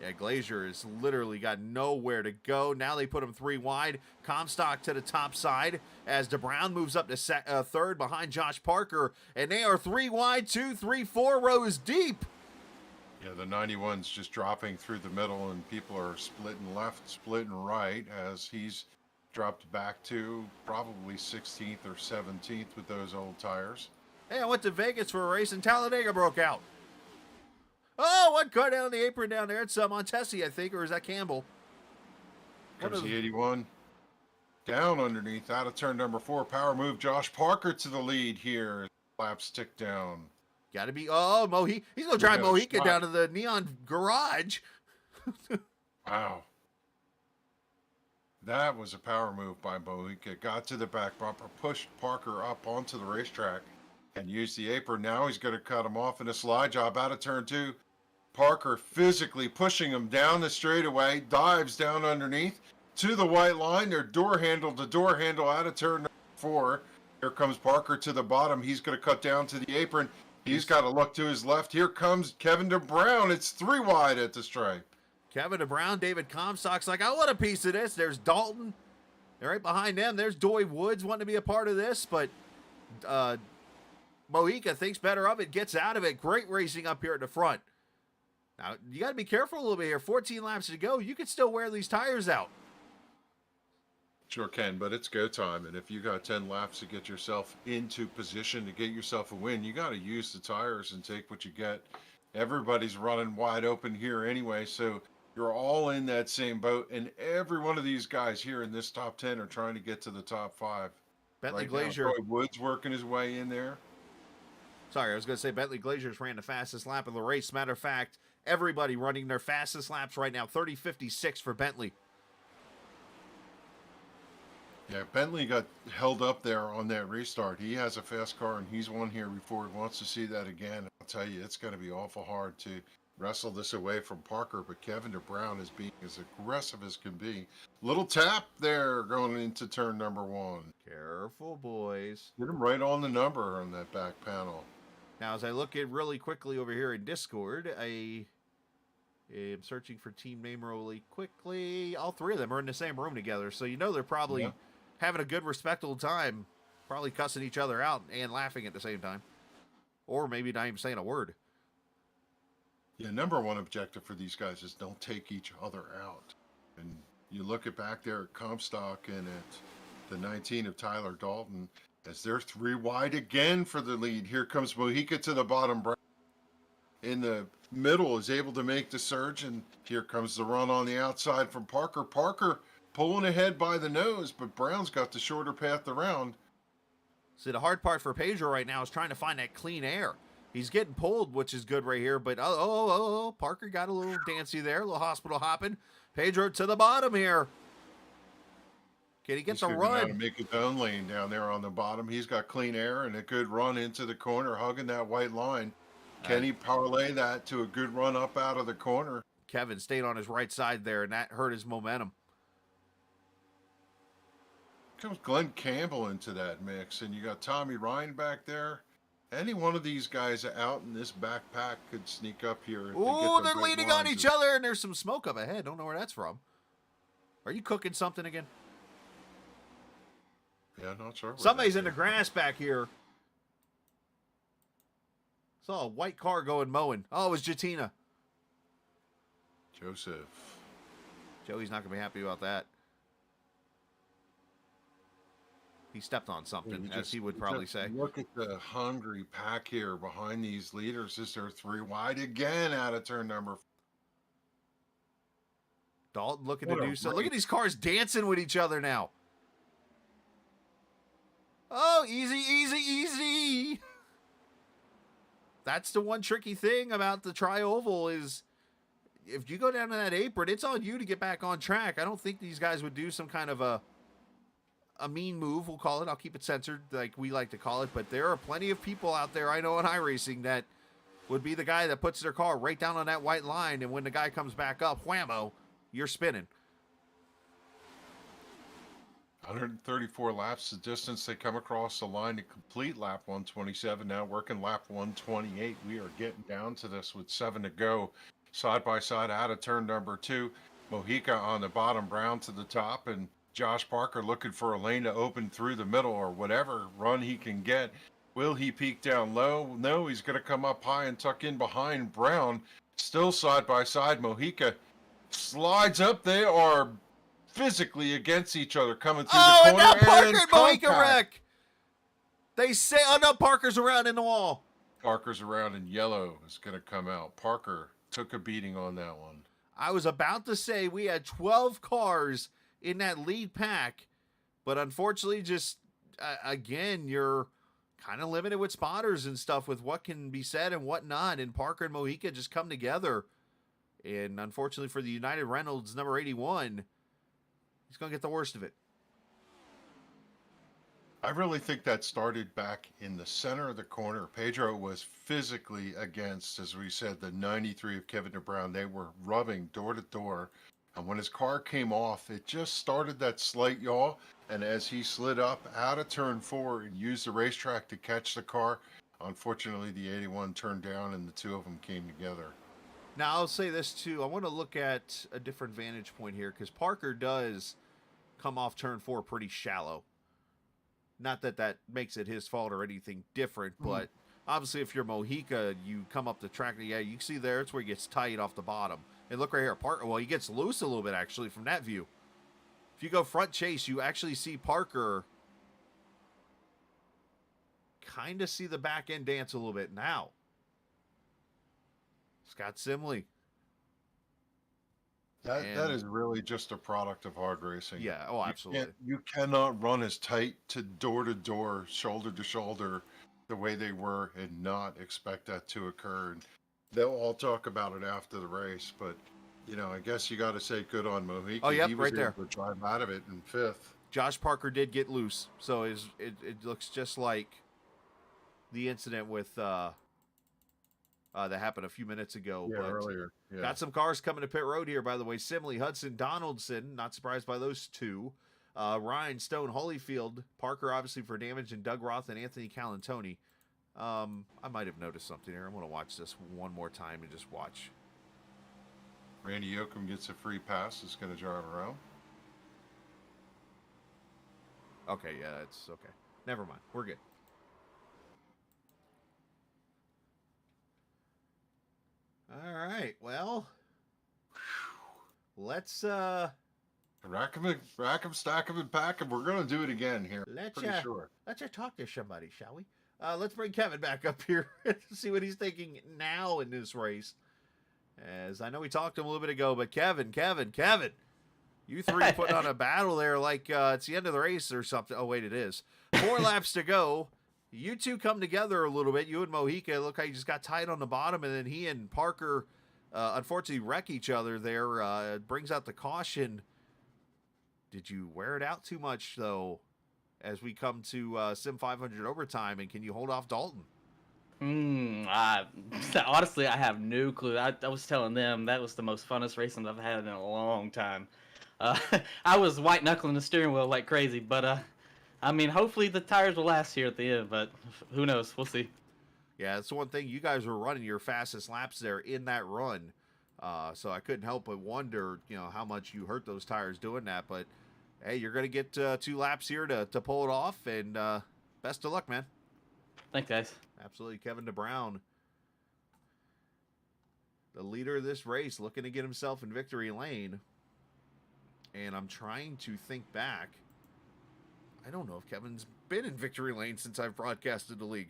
Yeah, Glazier has literally got nowhere to go. Now they put him 3 wide. Comstock to the top side as DeBrown moves up to third behind Josh Parker. And they are 3 wide, 2, 3, 4 rows deep. Yeah, the 91's just dropping through the middle, and people are splitting left, splitting right, as he's dropped back to probably 16th or 17th with those old tires. Hey, I went to Vegas for a race and Talladega broke out. Oh, one car down the apron down there. It's Montesi, I think, or is that Campbell? Comes the 81. Down underneath, out of turn number 4. Power move, Josh Parker to the lead here. Laps tick down. Got to be, oh, Mohican. He's going to drive Mohican down to the Neon Garage. Wow. That was a power move by Mohican. Got to the back bumper, pushed Parker up onto the racetrack, and used the apron. Now he's going to cut him off in a slide job out of turn 2. Parker physically pushing him down the straightaway, dives down underneath to the white line. They're door handle to door handle out of turn 4. Here comes Parker to the bottom. He's going to cut down to the apron. He's got to look to his left. Here comes Kevin DeBrown. It's 3 wide at the stripe. Kevin DeBrown, David Comstock's like, I want a piece of this. There's Dalton. And right behind them, there's Doy Woods wanting to be a part of this, but Mohica thinks better of it, gets out of it. Great racing up here at the front. Now, you got to be careful a little bit here. 14 laps to go. You can still wear these tires out. Sure can, but it's go time. And if you got 10 laps to get yourself into position to get yourself a win, you got to use the tires and take what you get. Everybody's running wide open here anyway, so you're all in that same boat. And every one of these guys here in this top 10 are trying to get to the top 5. Bentley right Glazier. now, Troy Woods working his way in there. Sorry, I was going to say Bentley Glazier's ran the fastest lap of the race. Matter of fact, everybody running their fastest laps right now. 30:56 for Bentley. Yeah, Bentley got held up there on that restart. He has a fast car, and he's won here before. He wants to see that again. I'll tell you, it's going to be awful hard to wrestle this away from Parker, but Kevin DeBrown is being as aggressive as can be. Little tap there going into turn number 1. Careful, boys. Get him right on the number on that back panel. Now, as I look at really quickly over here in Discord, I am searching for team name really quickly. All 3 of them are in the same room together, so you know they're probably having a good, respectable time, probably cussing each other out and laughing at the same time. Or maybe not even saying a word. Yeah, number 1 objective for these guys is don't take each other out. And you look at back there at Comstock and at the 19 of Tyler Dalton, as they're 3 wide again for the lead. Here comes Mohica to the bottom. In the middle is able to make the surge, and here comes the run on the outside from Parker. Parker pulling ahead by the nose, but Brown's got the shorter path around. See, the hard part for Pedro right now is trying to find that clean air. He's getting pulled, which is good right here, but Parker got a little dancy there, a little hospital hopping. Pedro to the bottom here. Can he get the run? To make his own lane down there on the bottom. He's got clean air and a good run into the corner, hugging that white line. Can he parlay that to a good run up out of the corner? Kevin stayed on his right side there, and that hurt his momentum. Comes Glenn Campbell into that mix, and you got Tommy Ryan back there. Any one of these guys out in this backpack could sneak up here. Ooh, they're leaning on each other, and there's some smoke up ahead. Don't know where that's from. Are you cooking something again? Yeah, not sure. Somebody's in the grass back here. Saw a white car going mowing. Oh, it was Jatina. Joseph. Joey's not going to be happy about that. He stepped on something, as he would probably say. Look at the hungry pack here behind these leaders as they're 3 wide again out of turn number 4. Dalton looking to do so. Look at these cars dancing with each other now. Oh, easy, easy, easy. That's the one tricky thing about the tri-oval is if you go down to that apron, it's on you to get back on track. I don't think these guys would do some kind of a mean move, we'll call it. I'll keep it censored like we like to call it, but there are plenty of people out there I know in iRacing that would be the guy that puts their car right down on that white line, and when the guy comes back up, whammo, you're spinning. 134 laps the distance. They come across the line to complete lap 127. Now working lap 128. We are getting down to this with 7 to go. side by side out of turn number 2. Mojica on the bottom, Brown to the top, and Josh Parker looking for a lane to open through the middle or whatever run he can get. Will he peak down low? No, he's going to come up high and tuck in behind Brown. Still side by side. Mojica slides up. They are physically against each other coming through the And corner. now Parker and Mojica contact. wreck. They say, oh no, Parker's around in the wall. Parker's around and yellow is going to come out. Parker took a beating on that one. I was about to say we had 12 cars in that lead pack, but unfortunately, just again, you're kind of limited with spotters and stuff with what can be said and what not. And Parker and Mojica just come together. And unfortunately for the United Reynolds, number 81, he's going to get the worst of it. I really think that started back in the center of the corner. Pedro was physically against, as we said, the 93 of Kevin DeBrown. They were rubbing door to door. And when his car came off, it just started that slight yaw. And as he slid up out of turn 4 and used the racetrack to catch the car, unfortunately, the 81 turned down and the two of them came together. Now, I'll say this too. I want to look at a different vantage point here because Parker does come off turn 4 pretty shallow. Not that that makes it his fault or anything different, but obviously if you're Mojica, you come up the track. Yeah, you can see there, it's where he gets tight off the bottom. And look right here, Parker, well, he gets loose a little bit actually from that view. If you go front chase, you actually see Parker kind of see the back end dance a little bit now. Scott Simley. That is really just a product of hard racing. Yeah, oh, absolutely. You cannot run as tight to door, shoulder to shoulder, the way they were and not expect that to occur. And they'll all talk about it after the race, but you know, I guess you got to say good on Mojica. Oh, yep, he was right there. able to drive out of it in 5th. Josh Parker did get loose, so it looks just like the incident with that happened a few minutes ago. Yeah, but earlier. Yeah. Got some cars coming to pit road here, by the way. Simley, Hudson, Donaldson. Not surprised by those two. Ryan, Stone, Holyfield, Parker, obviously for damage, and Doug Roth and Anthony Calantoni. I might have noticed something here. I'm going to watch this one more time and just watch. Randy Yoakum gets a free pass. Is going to drive around. Okay, yeah, that's okay. Never mind. We're good. All right. Well, let's rack 'em, stack 'em, and pack 'em. We're gonna do it again here. let's Pretty sure. let's talk to somebody, shall we? Let's bring Kevin back up here to see what he's thinking now in this race. As I know we talked to him a little bit ago, but Kevin, you three put on a battle there like it's the end of the race or something. Oh wait, it is 4 laps to go. You two come together a little bit. You and Mojica look like you just got tight on the bottom, and then he and Parker unfortunately wreck each other there. It brings out the caution. Did you wear it out too much, though, as we come to Sim500 overtime, and can you hold off Dalton? Honestly, I have no clue. I was telling them that was the most funnest racing I've had in a long time. I was white-knuckling the steering wheel like crazy, but I mean, hopefully the tires will last here at the end, but who knows? We'll see. Yeah, that's the one thing. You guys were running your fastest laps there in that run. So I couldn't help but wonder, how much you hurt those tires doing that. But, hey, you're going to get 2 laps here to pull it off. And best of luck, man. Thanks, guys. Absolutely. Kevin DeBrown, the leader of this race, looking to get himself in victory lane. And I'm trying to think back. I don't know if Kevin's been in victory lane since I've broadcasted the league.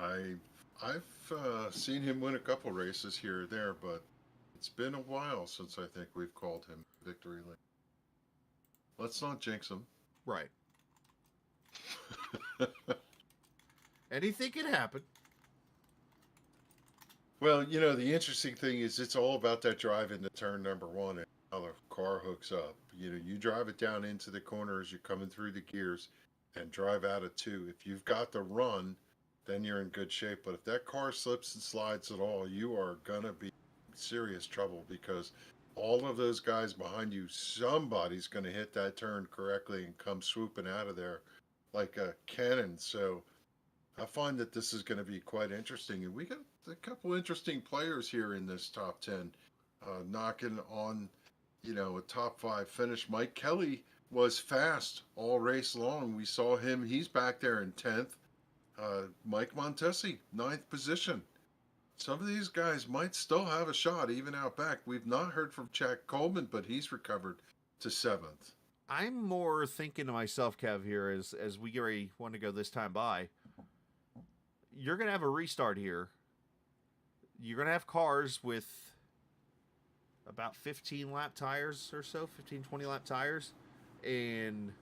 I've seen him win a couple races here or there, but it's been a while since I think we've called him victory lane. Let's not jinx him. Right. Anything can happen. Well, the interesting thing is it's all about that drive into turn number 1 and how the car hooks up. You drive it down into the corner as you're coming through the gears and drive out of 2. If you've got the run, then you're in good shape. But if that car slips and slides at all, you are going to be in serious trouble because all of those guys behind you, somebody's going to hit that turn correctly and come swooping out of there like a cannon. So I find that this is going to be quite interesting, and we got a couple interesting players here in this top 10, knocking on, a top 5 finish. Mike Kelly was fast all race long. We saw him; he's back there in 10th. Mike Montesi, 9th position. Some of these guys might still have a shot, even out back. We've not heard from Chad Coleman, but he's recovered to 7th. I'm more thinking to myself, Kev, here as we get ready, want to go this time by. You're going to have a restart here. You're going to have cars with about 15 lap tires or so, 15, 20 lap tires. And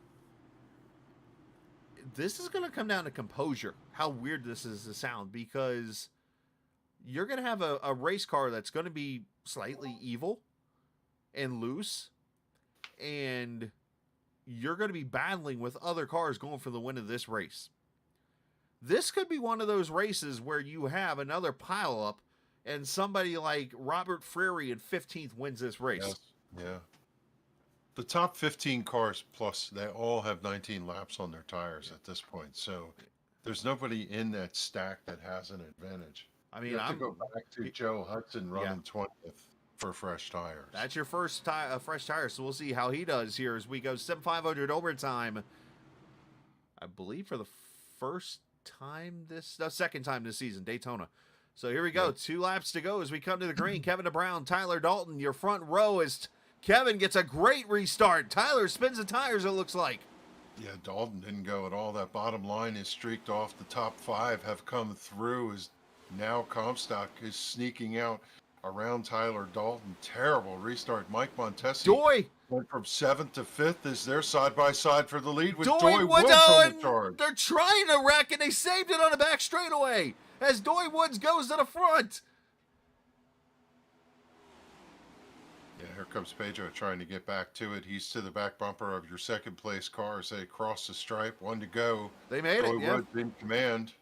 this is going to come down to composure. How weird this is to sound, because you're going to have a race car that's going to be slightly evil and loose. And you're going to be battling with other cars going for the win of this race. This could be one of those races where you have another pileup and somebody like Robert Freary in 15th wins this race. Yes. Yeah. The top 15 cars plus, they all have 19 laps on their tires at this point. So there's nobody in that stack that has an advantage. I mean, you have to go back to Joe Hudson running 20th for fresh tires. That's your first fresh tire, so we'll see how he does here as we go Sim500 overtime. I believe for the second time this season, Daytona. So here we go. 2 laps to go as we come to the green. Kevin DeBrown, Tyler Dalton, your front row as Kevin gets a great restart. Tyler spins the tires, it looks like. Yeah, Dalton didn't go at all. That bottom line is streaked off. The top 5 have come through as now Comstock is sneaking out around Tyler Dalton. Terrible restart. Mike Montesi went from 7th to 5th as they're side by side for the lead with Doy Woods on the charge. They're trying to wreck, and they saved it on the back straightaway as Doy Woods goes to the front. Yeah, here comes Pedro trying to get back to it. He's to the back bumper of your second place car as they cross the stripe. 1 to go. They made Doy it, yeah. Woods in command.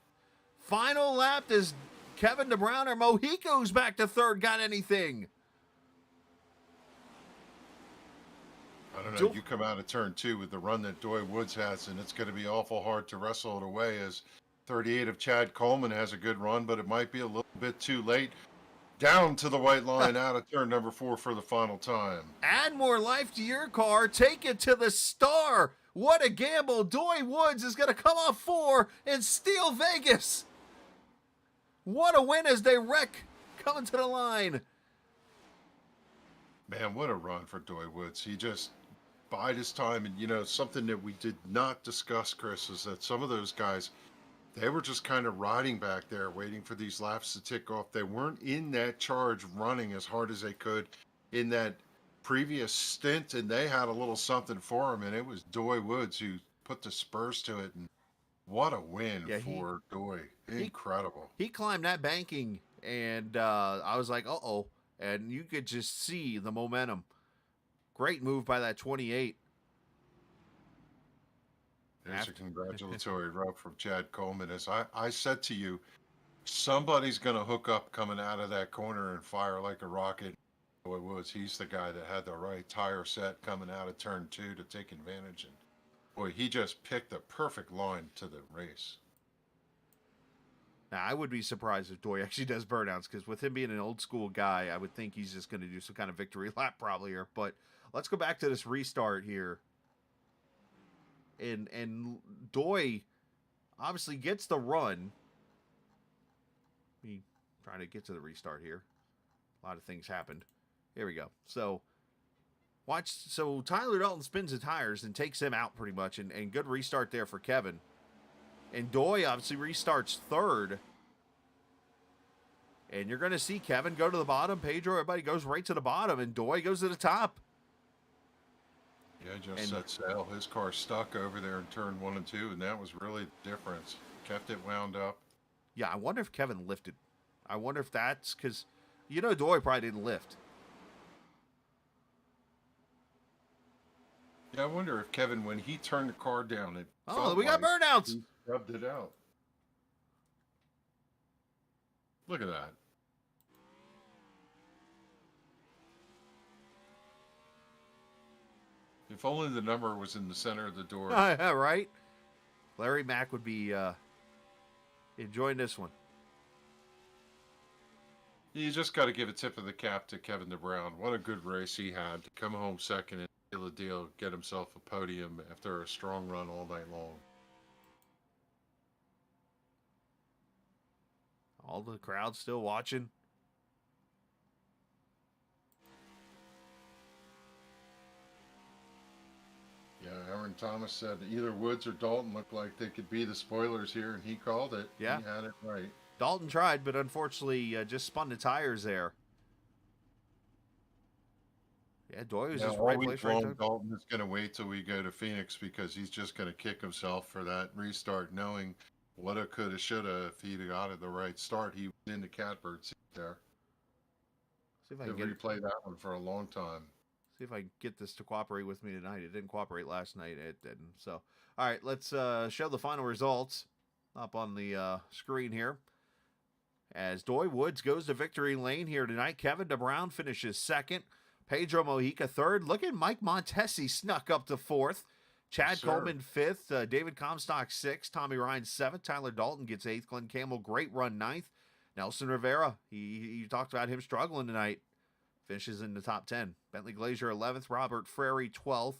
Final lap is Kevin DeBrown or Mojico's back to 3rd. Got anything? I don't know. You come out of turn 2 with the run that Doy Woods has, and it's going to be awful hard to wrestle it away as 38 of Chad Coleman has a good run, but it might be a little bit too late. Down to the white line out of turn number 4 for the final time. Add more life to your car. Take it to the star. What a gamble. Doy Woods is going to come off 4 and steal Vegas. What a win as they wreck coming to the line. Man, what a run for Doy Woods. He just bide his time. And, something that we did not discuss, Chris, is that some of those guys, they were just kind of riding back there, waiting for these laps to tick off. They weren't in that charge running as hard as they could in that previous stint, and they had a little something for him, and it was Doy Woods who put the spurs to it. And what a win for Doy. Incredible. He climbed that banking, and I was like, uh-oh. And you could just see the momentum. Great move by that 28. There's a congratulatory rub from Chad Coleman. As I said to you, somebody's going to hook up coming out of that corner and fire like a rocket. Doy Woods, he's the guy that had the right tire set coming out of turn 2 to take advantage. And boy, he just picked the perfect line to the race. Now, I would be surprised if Doy actually does burnouts, because with him being an old school guy, I would think he's just going to do some kind of victory lap probably here. But let's go back to this restart here. And Doy obviously gets the run. Me trying to get to the restart here. A lot of things happened. Here we go. So Tyler Dalton spins the tires and takes him out pretty much, and good restart there for Kevin. And Doy obviously restarts 3rd. And you're going to see Kevin go to the bottom. Pedro, everybody goes right to the bottom. And Doy goes to the top. Yeah, just set sail. His car stuck over there in turn 1 and 2. And that was really the difference. Kept it wound up. Yeah, I wonder if Kevin lifted. I wonder if that's because, Doy probably didn't lift. Yeah, I wonder if Kevin, when he turned the car down, it we got burnouts. He rubbed it out. Look at that. If only the number was in the center of the door. Yeah, right? Larry Mack would be enjoying this one. You just got to give a tip of the cap to Kevin DeBrown. What a good race he had to come home second and seal the deal, get himself a podium after a strong run all night long. All the crowd still watching. Yeah, Aaron Thomas said either Woods or Dalton looked like they could be the spoilers here, and he called it. Yeah. He had it right. Dalton tried, but unfortunately just spun the tires there. Yeah, Doy was just all right week place, right long, time. Dalton is going to wait till we go to Phoenix because he's just going to kick himself for that restart, knowing woulda, coulda, shoulda. If he'd got it the right start, he was in the catbird seat there. See if I He'll can get replay that one for a long time. See if I can get this to cooperate with me tonight. It didn't cooperate last night. It didn't. So, all right, let's show the final results up on the screen here. As Doy Woods goes to victory lane here tonight, Kevin DeBrown finishes second. Pedro Mojica third. Look at Mike Montesi snuck up to fourth. Chad Yes, sir. Coleman fifth. David Comstock sixth. Tommy Ryan seventh. Tyler Dalton gets eighth. Glenn Campbell, great run, ninth. Nelson Rivera, you talked about him struggling tonight. Finishes in the top 10. Bentley Glazier 11th. Robert Frary 12th.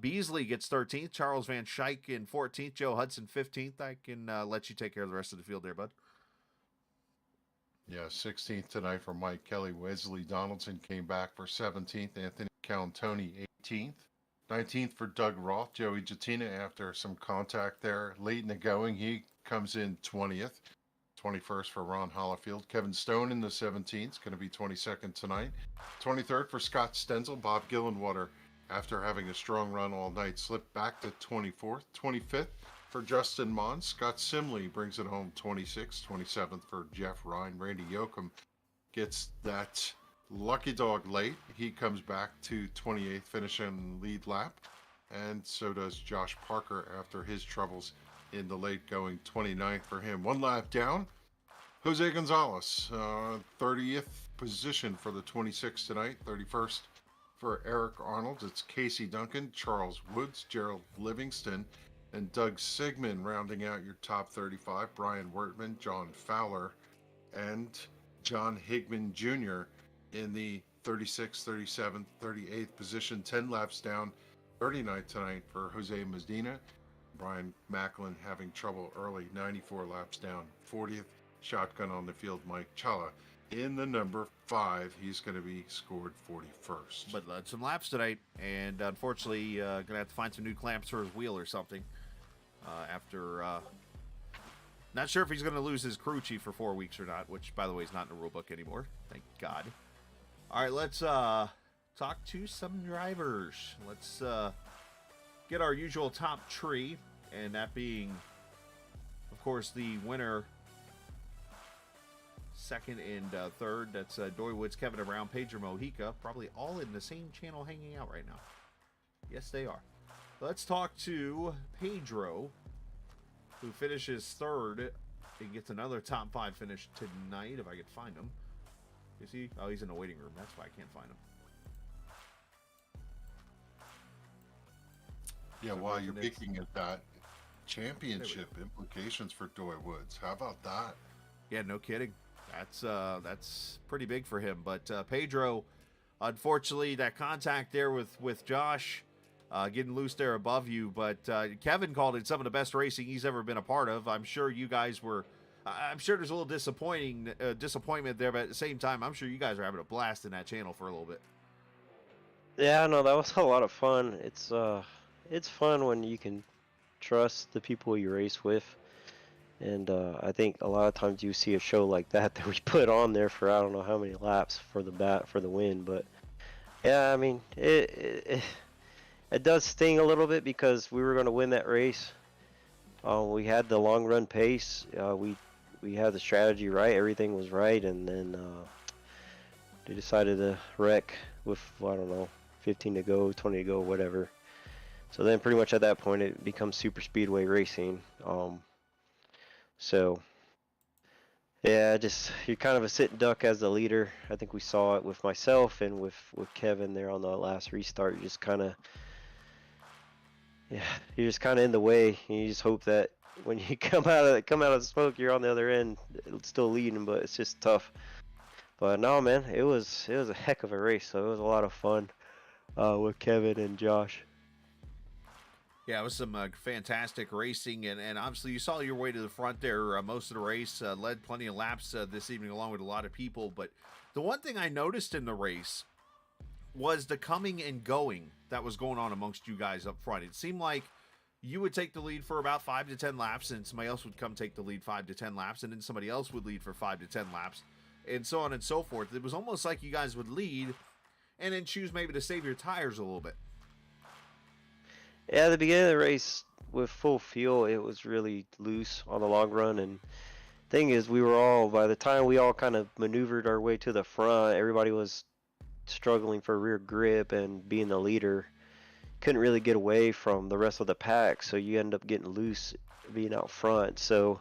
Beasley gets 13th. Charles Van Schaik in 14th. Joe Hudson 15th. I can let you take care of the rest of the field there, bud. Yeah, 16th tonight for Mike Kelly. Wesley Donaldson came back for 17th. Anthony Cantoni 18th. 19th for Doug Roth. Joey Jatina after some contact there late in the going. He comes in 20th. 21st for Ron Hollifield. Kevin Stone in the 17th. Going to be 22nd tonight. 23rd for Scott Stenzel. Bob Gillenwater, after having a strong run all night, slipped back to 24th. 25th for Justin Mons. Scott Simley brings it home 26th. 27th for Jeff Ryan. Randy Yoakum gets that lucky dog late. He comes back to 28th, finishing lead lap. And so does Josh Parker after his troubles in the late going. 29th for him. One lap down. Jose Gonzalez, 30th position for the 26th tonight. 31st for Eric Arnold. It's Casey Duncan, Charles Woods, Gerald Livingston, and Doug Sigmund rounding out your top 35. Brian Wertman, John Fowler, and John Higman Jr. in the 36th, 37th, 38th position. 10 laps down. 39th tonight for Jose Medina. Brian Macklin having trouble early, 94 laps down. 40th shotgun on the field, Mike Challa. In the number 5, he's going to be scored 41st. But led some laps tonight, and unfortunately, going to have to find some new clamps for his wheel or something. After, not sure if he's going to lose his crew chief for 4 weeks or not, which, by the way, is not in the rule book anymore. Thank God. All right, let's talk to some drivers. Let's get our usual top tree, and that being, of course, the winner, second and third. That's Doy Woods, Kevin DeBrown, Pedro Mojica, probably all in the same channel hanging out right now. Yes, they are. Let's talk to Pedro, who finishes third and gets another top 5 finish tonight, if I could find him. Is he? Oh, he's in the waiting room. That's why I can't find him. Yeah, while you're picking at that, championship implications for Doy Woods. How about that? Yeah, no kidding. That's pretty big for him. But Pedro, unfortunately, that contact there with Josh getting loose there above you. But Kevin called it some of the best racing he's ever been a part of. I'm sure you guys were. I'm sure there's a little disappointment there, but at the same time, I'm sure you guys are having a blast in that channel for a little bit. Yeah, no, that was a lot of fun. It's fun when you can trust the people you race with. And I think a lot of times you see a show like that we put on there for I don't know how many laps for the win. But yeah, I mean it does sting a little bit because we were going to win that race. We had the long run pace. We had the strategy right. Everything was right, and then they decided to wreck with I don't know 15 to go, 20 to go, whatever. So then pretty much at that point it becomes super speedway racing. So yeah, you're kind of a sit and duck as the leader. I think we saw it with myself and with Kevin there on the last restart. You're just kind of in the way. You just hope that when you come out of the smoke, you're on the other end, still leading, but it's just tough. But no, man, it was a heck of a race. So it was a lot of fun with Kevin and Josh. Yeah, it was some fantastic racing, and obviously you saw your way to the front there most of the race, led plenty of laps this evening along with a lot of people. But the one thing I noticed in the race was the coming and going that was going on amongst you guys up front. It seemed like you would take the lead for about 5 to 10 laps, and somebody else would come take the lead 5 to 10 laps, and then somebody else would lead for 5 to 10 laps, and so on and so forth. It was almost like you guys would lead and then choose maybe to save your tires a little bit. Yeah, at the beginning of the race with full fuel, it was really loose on the long run. And thing is, by the time we all kind of maneuvered our way to the front, everybody was struggling for rear grip and being the leader. Couldn't really get away from the rest of the pack, so you end up getting loose being out front. So,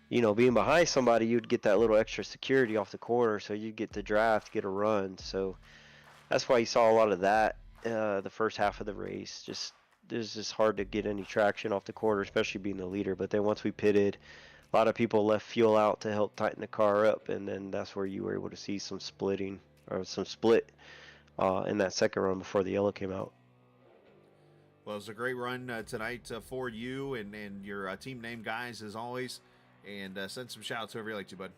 being behind somebody, you'd get that little extra security off the corner, so you'd get to draft, get a run. So that's why you saw a lot of that the first half of the race. It was just hard to get any traction off the corner, especially being the leader. But then once we pitted, a lot of people left fuel out to help tighten the car up, and then that's where you were able to see some splitting or some split in that second run before the yellow came out. Well, it's a great run tonight for you and your team name guys, as always. And send some shout-outs whoever you like to, bud.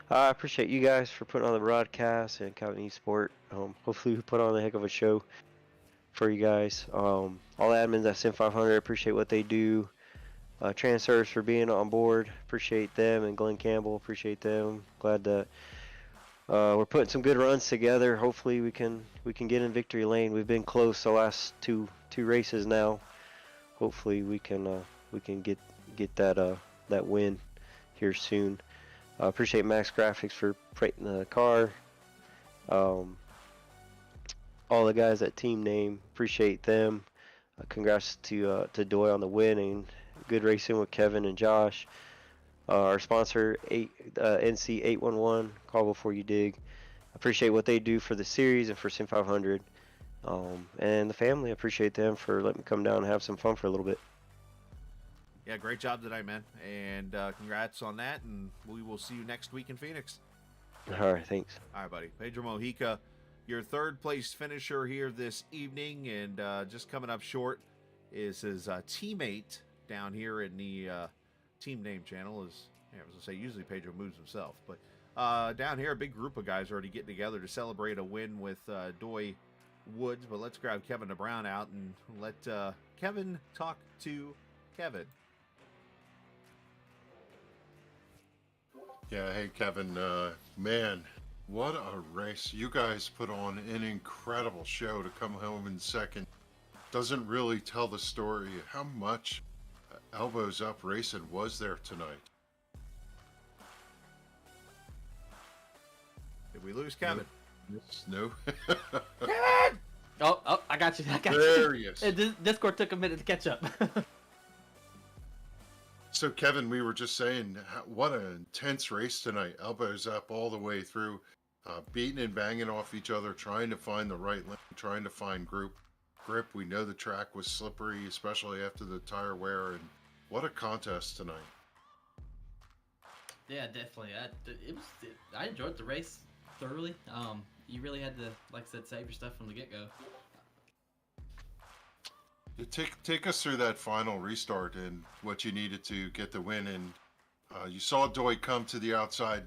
I appreciate you guys for putting on the broadcast and Calvin Esport. Hopefully we put on a heck of a show for you guys. All admins at Sim500, appreciate what they do. Transfers for being on board, appreciate them. And Glenn Campbell, appreciate them. Glad that we're putting some good runs together. Hopefully we can get in victory lane. We've been close the last two races now. Hopefully we can get that win here soon. Appreciate Max Graphics for printing the car. All the guys at Team Name, appreciate them. Congrats to Doy on the win and good racing with Kevin and Josh. Our sponsor, NC811, Call Before You Dig. Appreciate what they do for the series and for Sim500. And the family, appreciate them for letting me come down and have some fun for a little bit. Yeah, great job tonight, man. And congrats on that, and we will see you next week in Phoenix. All right, thanks. All right, buddy. Pedro Mojica, your third place finisher here this evening, and just coming up short is his teammate down here in the team name channel. I was going to say, usually Pedro moves himself, but down here, a big group of guys already getting together to celebrate a win with Doy Woods. But let's grab Kevin DeBrown out and let Kevin talk to Kevin. Yeah, hey Kevin, man, what a race. You guys put on an incredible show to come home in second. Doesn't really tell the story how much elbows up racing was there tonight. Did we lose Kevin? No. Oh, I got you. There he is. Discord took a minute to catch up. So Kevin, we were just saying, what an intense race tonight. Elbows up all the way through, beating and banging off each other, trying to find the right lane, trying to find grip. We know the track was slippery, especially after the tire wear, and what a contest tonight. Yeah, definitely. I enjoyed the race thoroughly. You really had to, like I said, save your stuff from the get-go. Take us through that final restart and what you needed to get the win. And you saw Doy come to the outside.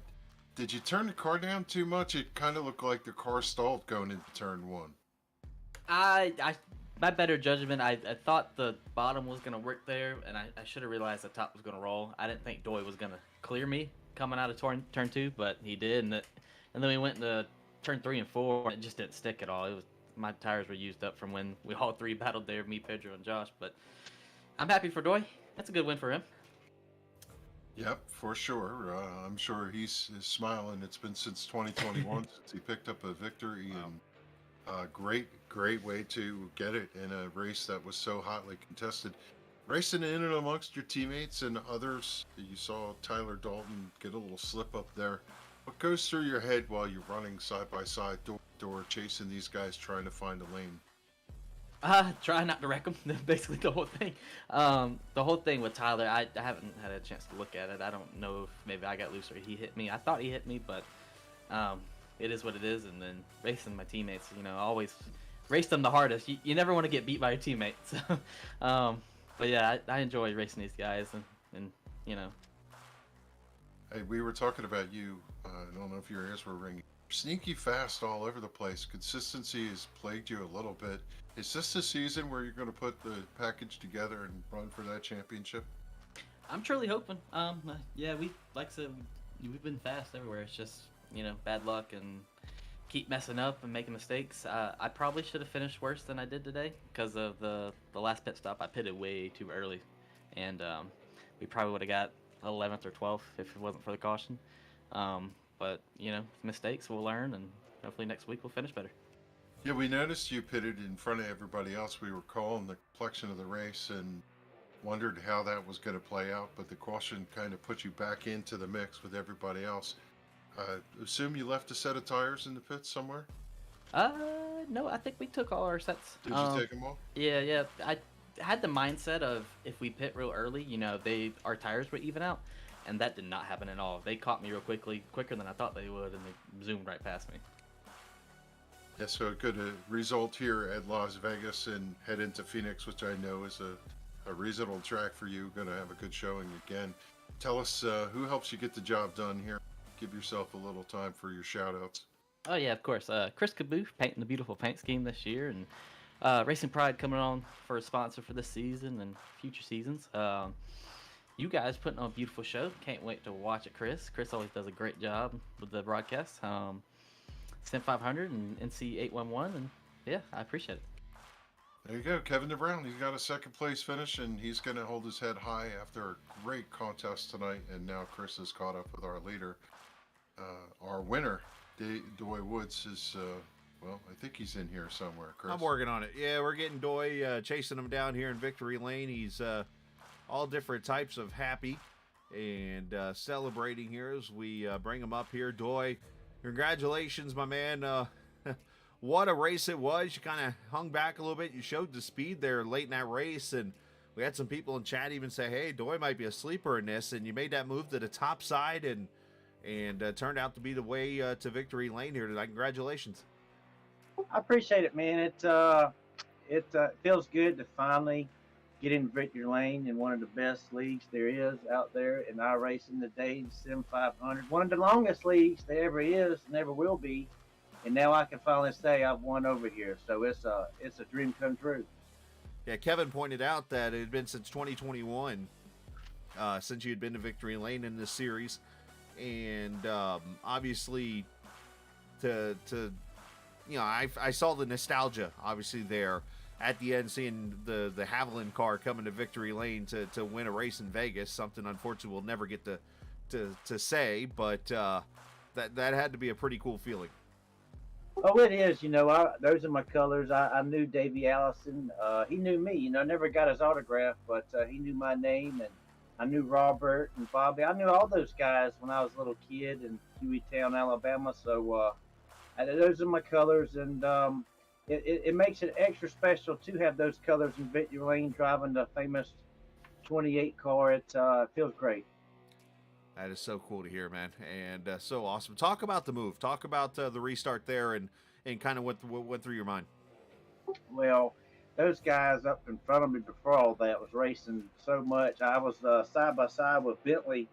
Did you turn the car down too much? It kind of looked like the car stalled going into turn one. My better judgment, I thought the bottom was going to work there, and I should have realized the top was going to roll. I didn't think Doy was going to clear me coming out of turn 2, but he did. And then we went into turn 3 and 4, and it just didn't stick at all. My tires were used up from when we all three battled there, me, Pedro, and Josh. But I'm happy for Doy. That's a good win for him. Yep, for sure. I'm sure he's smiling. It's been since 2021 since he picked up a victory. Wow. And great way to get it in a race that was so hotly contested. Racing in and amongst your teammates and others, you saw Tyler Dalton get a little slip up there. What goes through your head while you're running side by side, door to door, chasing these guys, trying to find a lane? Try not to wreck them. Basically, the whole thing. The whole thing with Tyler, I haven't had a chance to look at it. I don't know if maybe I got loose or he hit me. I thought he hit me, but it is what it is. And then racing my teammates, I always race them the hardest. You never want to get beat by your teammates. But yeah, I enjoy racing these guys, and Hey, we were talking about you. I don't know if your ears were ringing. Sneaky fast all over the place. Consistency has plagued you a little bit. Is this the season where you're going to put the package together and run for that championship? I'm truly hoping. Yeah, like I said, we've been fast everywhere. It's just bad luck and keep messing up and making mistakes. I probably should have finished worse than I did today because of the last pit stop. I pitted way too early, and we probably would have got 11th or 12th if it wasn't for the caution. But mistakes we'll learn, and hopefully next week we'll finish better. Yeah, we noticed you pitted in front of everybody else. We were calling the complexion of the race and wondered how that was going to play out, but the caution kind of put you back into the mix with everybody else. Assume you left a set of tires in the pits somewhere? No, I think we took all our sets. Did you take them all? Yeah. I had the mindset of if we pit real early, our tires would even out, and that did not happen at all. They caught me real quicker than I thought they would, and they zoomed right past me. Yeah, so a good result here at Las Vegas, and head into Phoenix, which I know is a reasonable track for you. Going to have a good showing again. Tell us who helps you get the job done here. Give yourself a little time for your shout-outs. Oh yeah, of course. Chris Caboose painting the beautiful paint scheme this year, and Racing Pride coming on for a sponsor for this season and future seasons. You guys putting on a beautiful show. Can't wait to watch it, Chris. Chris always does a great job with the broadcast. Sim500 and NC811, and yeah, I appreciate it. There you go, Kevin DeBrown. He's got a second place finish, and he's going to hold his head high after a great contest tonight. And now Chris has caught up with our leader. Our winner, Doy Woods, is, well, I think he's in here somewhere, Chris. I'm working on it. Yeah, we're getting Doy, chasing him down here in Victory Lane. He's all different types of happy and celebrating here as we bring him up here. Doy, congratulations, my man. What a race it was. You kind of hung back a little bit. You showed the speed there late in that race, and we had some people in chat even say, hey, Doy might be a sleeper in this, and you made that move to the top side and turned out to be the way to Victory Lane here tonight. Congratulations. I appreciate it, man. It feels good to finally get in Victory Lane in one of the best leagues there is out there in iRacing today, Sim500. One of the longest leagues there ever is and ever will be. And now I can finally say I've won over here. So it's a dream come true. Yeah, Kevin pointed out that it had been since 2021 since you had been to Victory Lane in this series. And obviously I saw the nostalgia obviously there at the end, seeing the Haviland car coming to Victory Lane to win a race in Vegas, something unfortunately we'll never get to say, but that had to be a pretty cool feeling. Oh, it is. Those are my colors. I knew Davey Allison. He knew me. I never got his autograph, but he knew my name, and I knew Robert and Bobby. I knew all those guys when I was a little kid in Hueytown, Alabama. So those are my colors, and it makes it extra special to have those colors in Victory Lane, driving the famous 28 car. It feels great. That is so cool to hear, man, and so awesome. Talk about the move. Talk about the restart there and kind of what went through your mind. Well, those guys up in front of me before all that was racing so much. I was side by side with Bentley.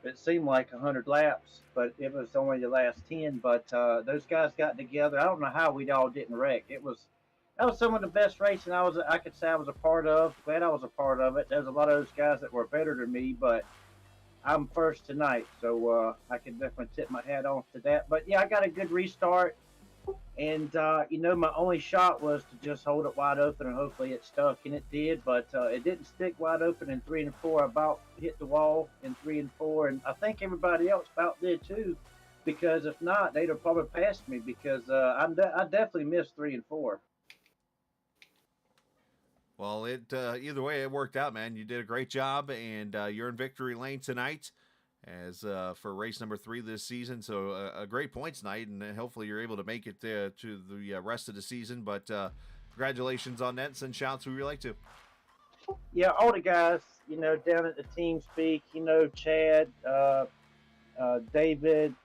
It seemed like 100 laps, but it was only the last 10. But those guys got together. I don't know how we all didn't wreck. That was some of the best racing I could say I was a part of. Glad I was a part of it. There's a lot of those guys that were better than me, but I'm first tonight, so I can definitely tip my hat off to that. But yeah, I got a good restart, and my only shot was to just hold it wide open, and hopefully it stuck, and it did. But it didn't stick wide open in 3 and 4. I about hit the wall in 3 and 4, and I think everybody else about did too, because if not, they'd have probably passed me, because I definitely missed 3 and 4. Well, it either way, it worked out, man. You did a great job, and you're in Victory Lane tonight as for race number 3 this season. So a great points night, and hopefully you're able to make it to the rest of the season. But congratulations on that. Send shouts who you like to. Yeah, all the guys, down at the team speak, Chad, David,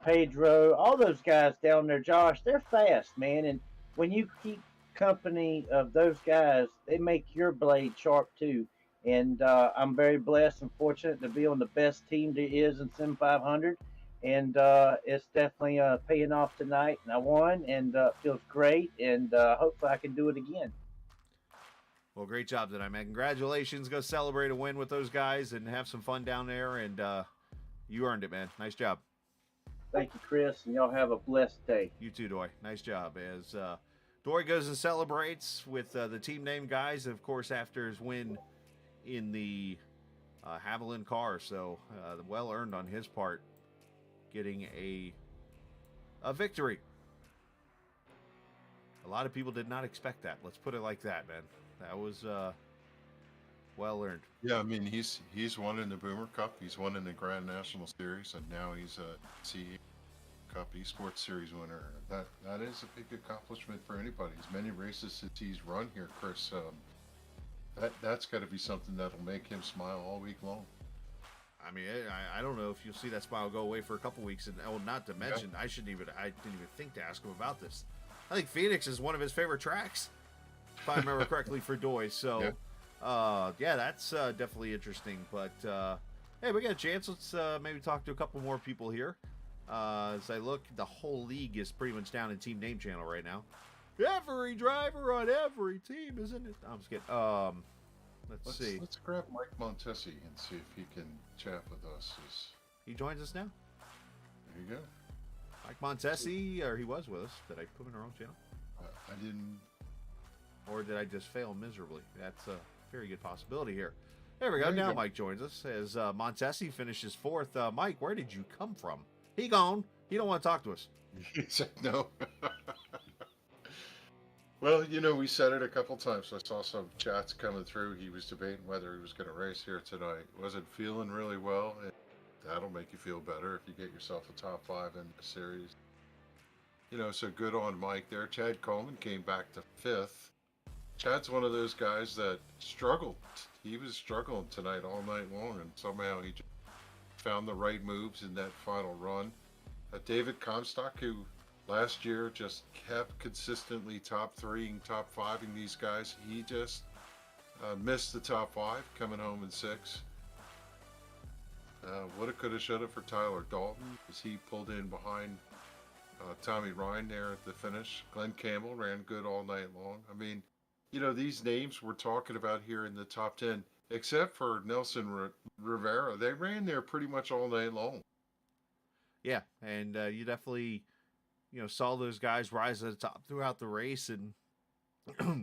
Pedro, all those guys down there, Josh, they're fast, man. And when you keep company of those guys, they make your blade sharp too. And I'm very blessed and fortunate to be on the best team there is in Sim 500. And it's definitely paying off tonight. And I won, and feels great. And hopefully I can do it again. Well, great job tonight, man. Congratulations. Go celebrate a win with those guys and have some fun down there. And you earned it, man. Nice job. Thank you, Chris, and y'all have a blessed day. You too, Doy. Nice job. As Dory goes and celebrates with the team name guys, of course, after his win in the Haviland car. So well earned on his part, getting a victory. A lot of people did not expect that. Let's put it like that, man. That was well earned. Yeah, I mean he's won in the Boomer Cup, he's won in the Grand National Series, and now he's a CE Cup Esports Series winner. That is a big accomplishment for anybody. As many races as he's run here, Chris, that's got to be something that'll make him smile all week long. I mean, I don't know if you'll see that smile go away for a couple weeks, and not to mention, I didn't even think to ask him about this. I think Phoenix is one of his favorite tracks, if I remember correctly, for Doy. So, yeah, that's definitely interesting. But hey, we got a chance. Let's maybe talk to a couple more people here. As I look, the whole league is pretty much down in Team Name Channel right now. Every driver on every team, isn't it? I'm just kidding. Let's see. Let's grab Mike Montesi and see if he can chat with us. He joins us now. There you go. Mike Montesi, or he was with us. Did I put him in the wrong channel? I didn't. Or did I just fail miserably? That's a very good possibility here. There we go. Now Mike joins us as Montesi finishes fourth. Mike, where did you come from? He gone. He don't want to talk to us. He said no. Well, we said it a couple times. I saw some chats coming through. He was debating whether he was going to race here tonight. Wasn't feeling really well. And that'll make you feel better if you get yourself a top 5 in the series. So good on Mike there. Chad Coleman came back to 5th. Chad's one of those guys that struggled. He was struggling tonight all night long, and somehow he just found the right moves in that final run. David Comstock, who last year just kept consistently top 3 and top 5ing these guys, he just missed the top 5, coming home in 6th. Woulda, coulda, shoulda for Tyler Dalton as he pulled in behind Tommy Ryan there at the finish. Glenn Campbell ran good all night long. I mean, these names we're talking about here in the top 10, except for Nelson Rivera, they ran there pretty much all night long. Yeah, and you definitely, saw those guys rise to the top throughout the race and,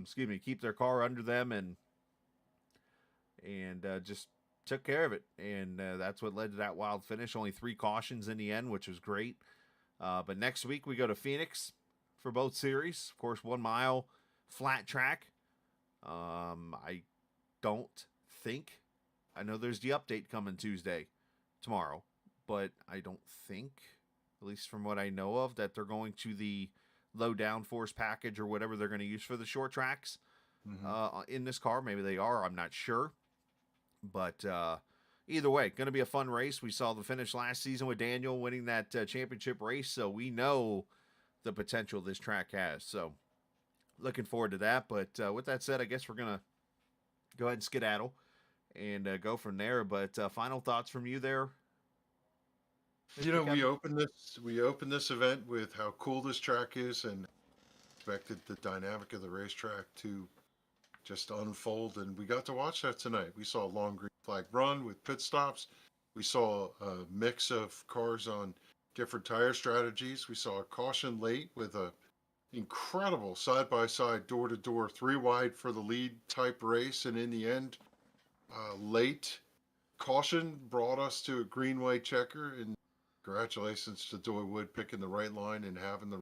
excuse me, keep their car under them and just took care of it. And that's what led to that wild finish. Only 3 cautions in the end, which was great. But next week we go to Phoenix for both series. Of course, 1 mile flat track. I don't think, I know there's the update coming tomorrow, but I don't think, at least from what I know of, that they're going to the low downforce package or whatever they're going to use for the short tracks in this car. Maybe they are, I'm not sure. But either way, going to be a fun race. We saw the finish last season with Daniel winning that championship race, so we know the potential this track has. So looking forward to that. But with that said, I guess we're going to go ahead and skedaddle and go from there. But final thoughts from you there? We opened this event with how cool this track is, and expected the dynamic of the racetrack to just unfold, and we got to watch that tonight. We saw a long green flag run with pit stops. We saw a mix of cars on different tire strategies. We saw a caution late with a incredible side-by-side, door-to-door, 3 wide for the lead type race, and in the end, late caution brought us to a green-white checker, and congratulations to Doy Wood picking the right line and having the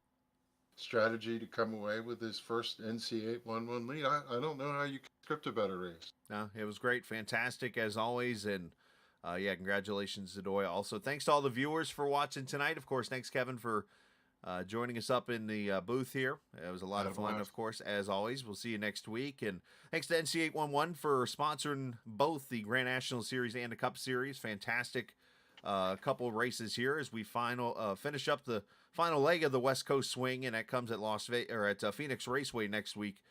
strategy to come away with his first NC811 lead. I don't know how you can script a better race. No, it was great. Fantastic as always. And yeah, congratulations to Doy. Also, thanks to all the viewers for watching tonight. Of course, thanks, Kevin, for joining us up in the booth here. It was a lot of fun, of course, as always. We'll see you next week. And thanks to NC811 for sponsoring both the Grand National Series and the Cup Series. Fantastic couple of races here as we finish up the final leg of the West Coast Swing, and that comes at Phoenix Raceway next week.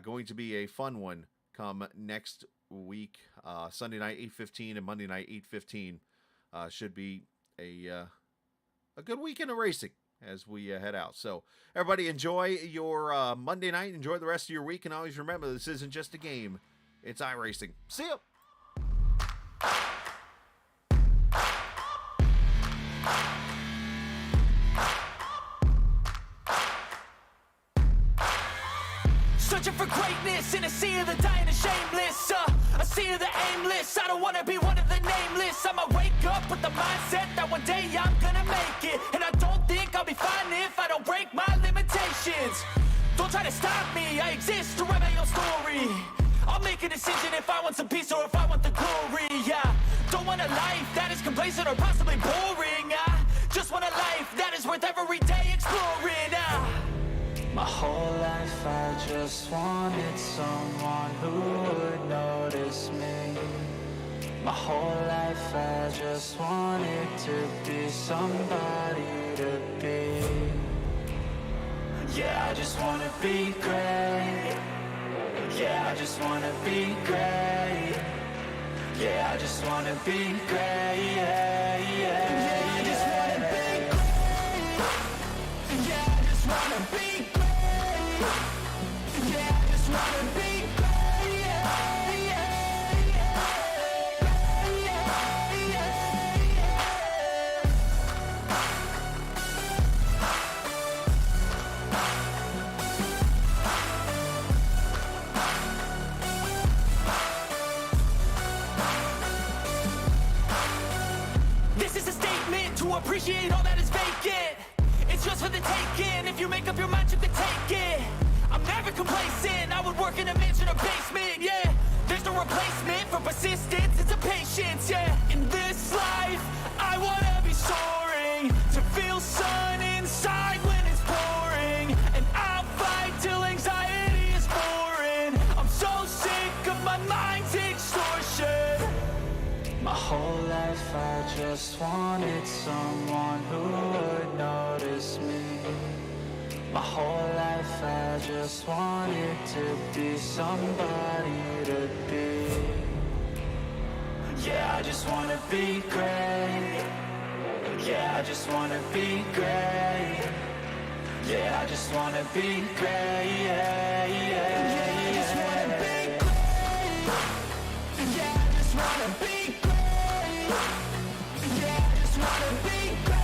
Going to be a fun one come next week. Sunday night 8:15 and Monday night 8:15 should be a good weekend of racing as we head out. So everybody enjoy your Monday night. Enjoy the rest of your week, and always remember this isn't just a game; it's iRacing. See ya. Searching for greatness in a sea of the dying and shameless. A sea of the aimless. I don't wanna be one of the nameless. I'ma wake up with the mindset that one day I'm gonna make it. And I don't think I'll be fine if I don't break my limitations. Don't try to stop me, I exist to write my own story. I'll make a decision if I want some peace or if I want the glory. Yeah, don't want a life that is complacent or possibly boring. I just want a life that is worth every day exploring. My whole life I just wanted someone who would notice me. My whole life I just wanted to be somebody to be. Yeah, I just wanna be great. Yeah, I just wanna be great. Yeah, I just wanna be great. Yeah, yeah, I just wanna be great. Yeah, I just wanna be great. Yeah, I just wanna be great. Yeah, yeah, yeah, yeah, This is a statement to appreciate all that is vacant. It's just for the taking. If you make up your mind, you can take it. I'm never complacent. I would work in a mansion or basement. Yeah, there's no replacement for persistence. It's a patience. Yeah, in this life, I wanna be soaring to feel sun inside when it's pouring, and I'll fight till anxiety is foreign. I'm so sick of my mind's extortion. My whole life I just wanted someone who would notice me. My whole life I just wanted to be somebody to be. Yeah, I just wanna be great. Yeah, I just wanna be great. Yeah, I just wanna be great. Yeah, yeah, yeah, I just wanna be great. Yeah, I just wanna be great. Yeah, I just wanna be great.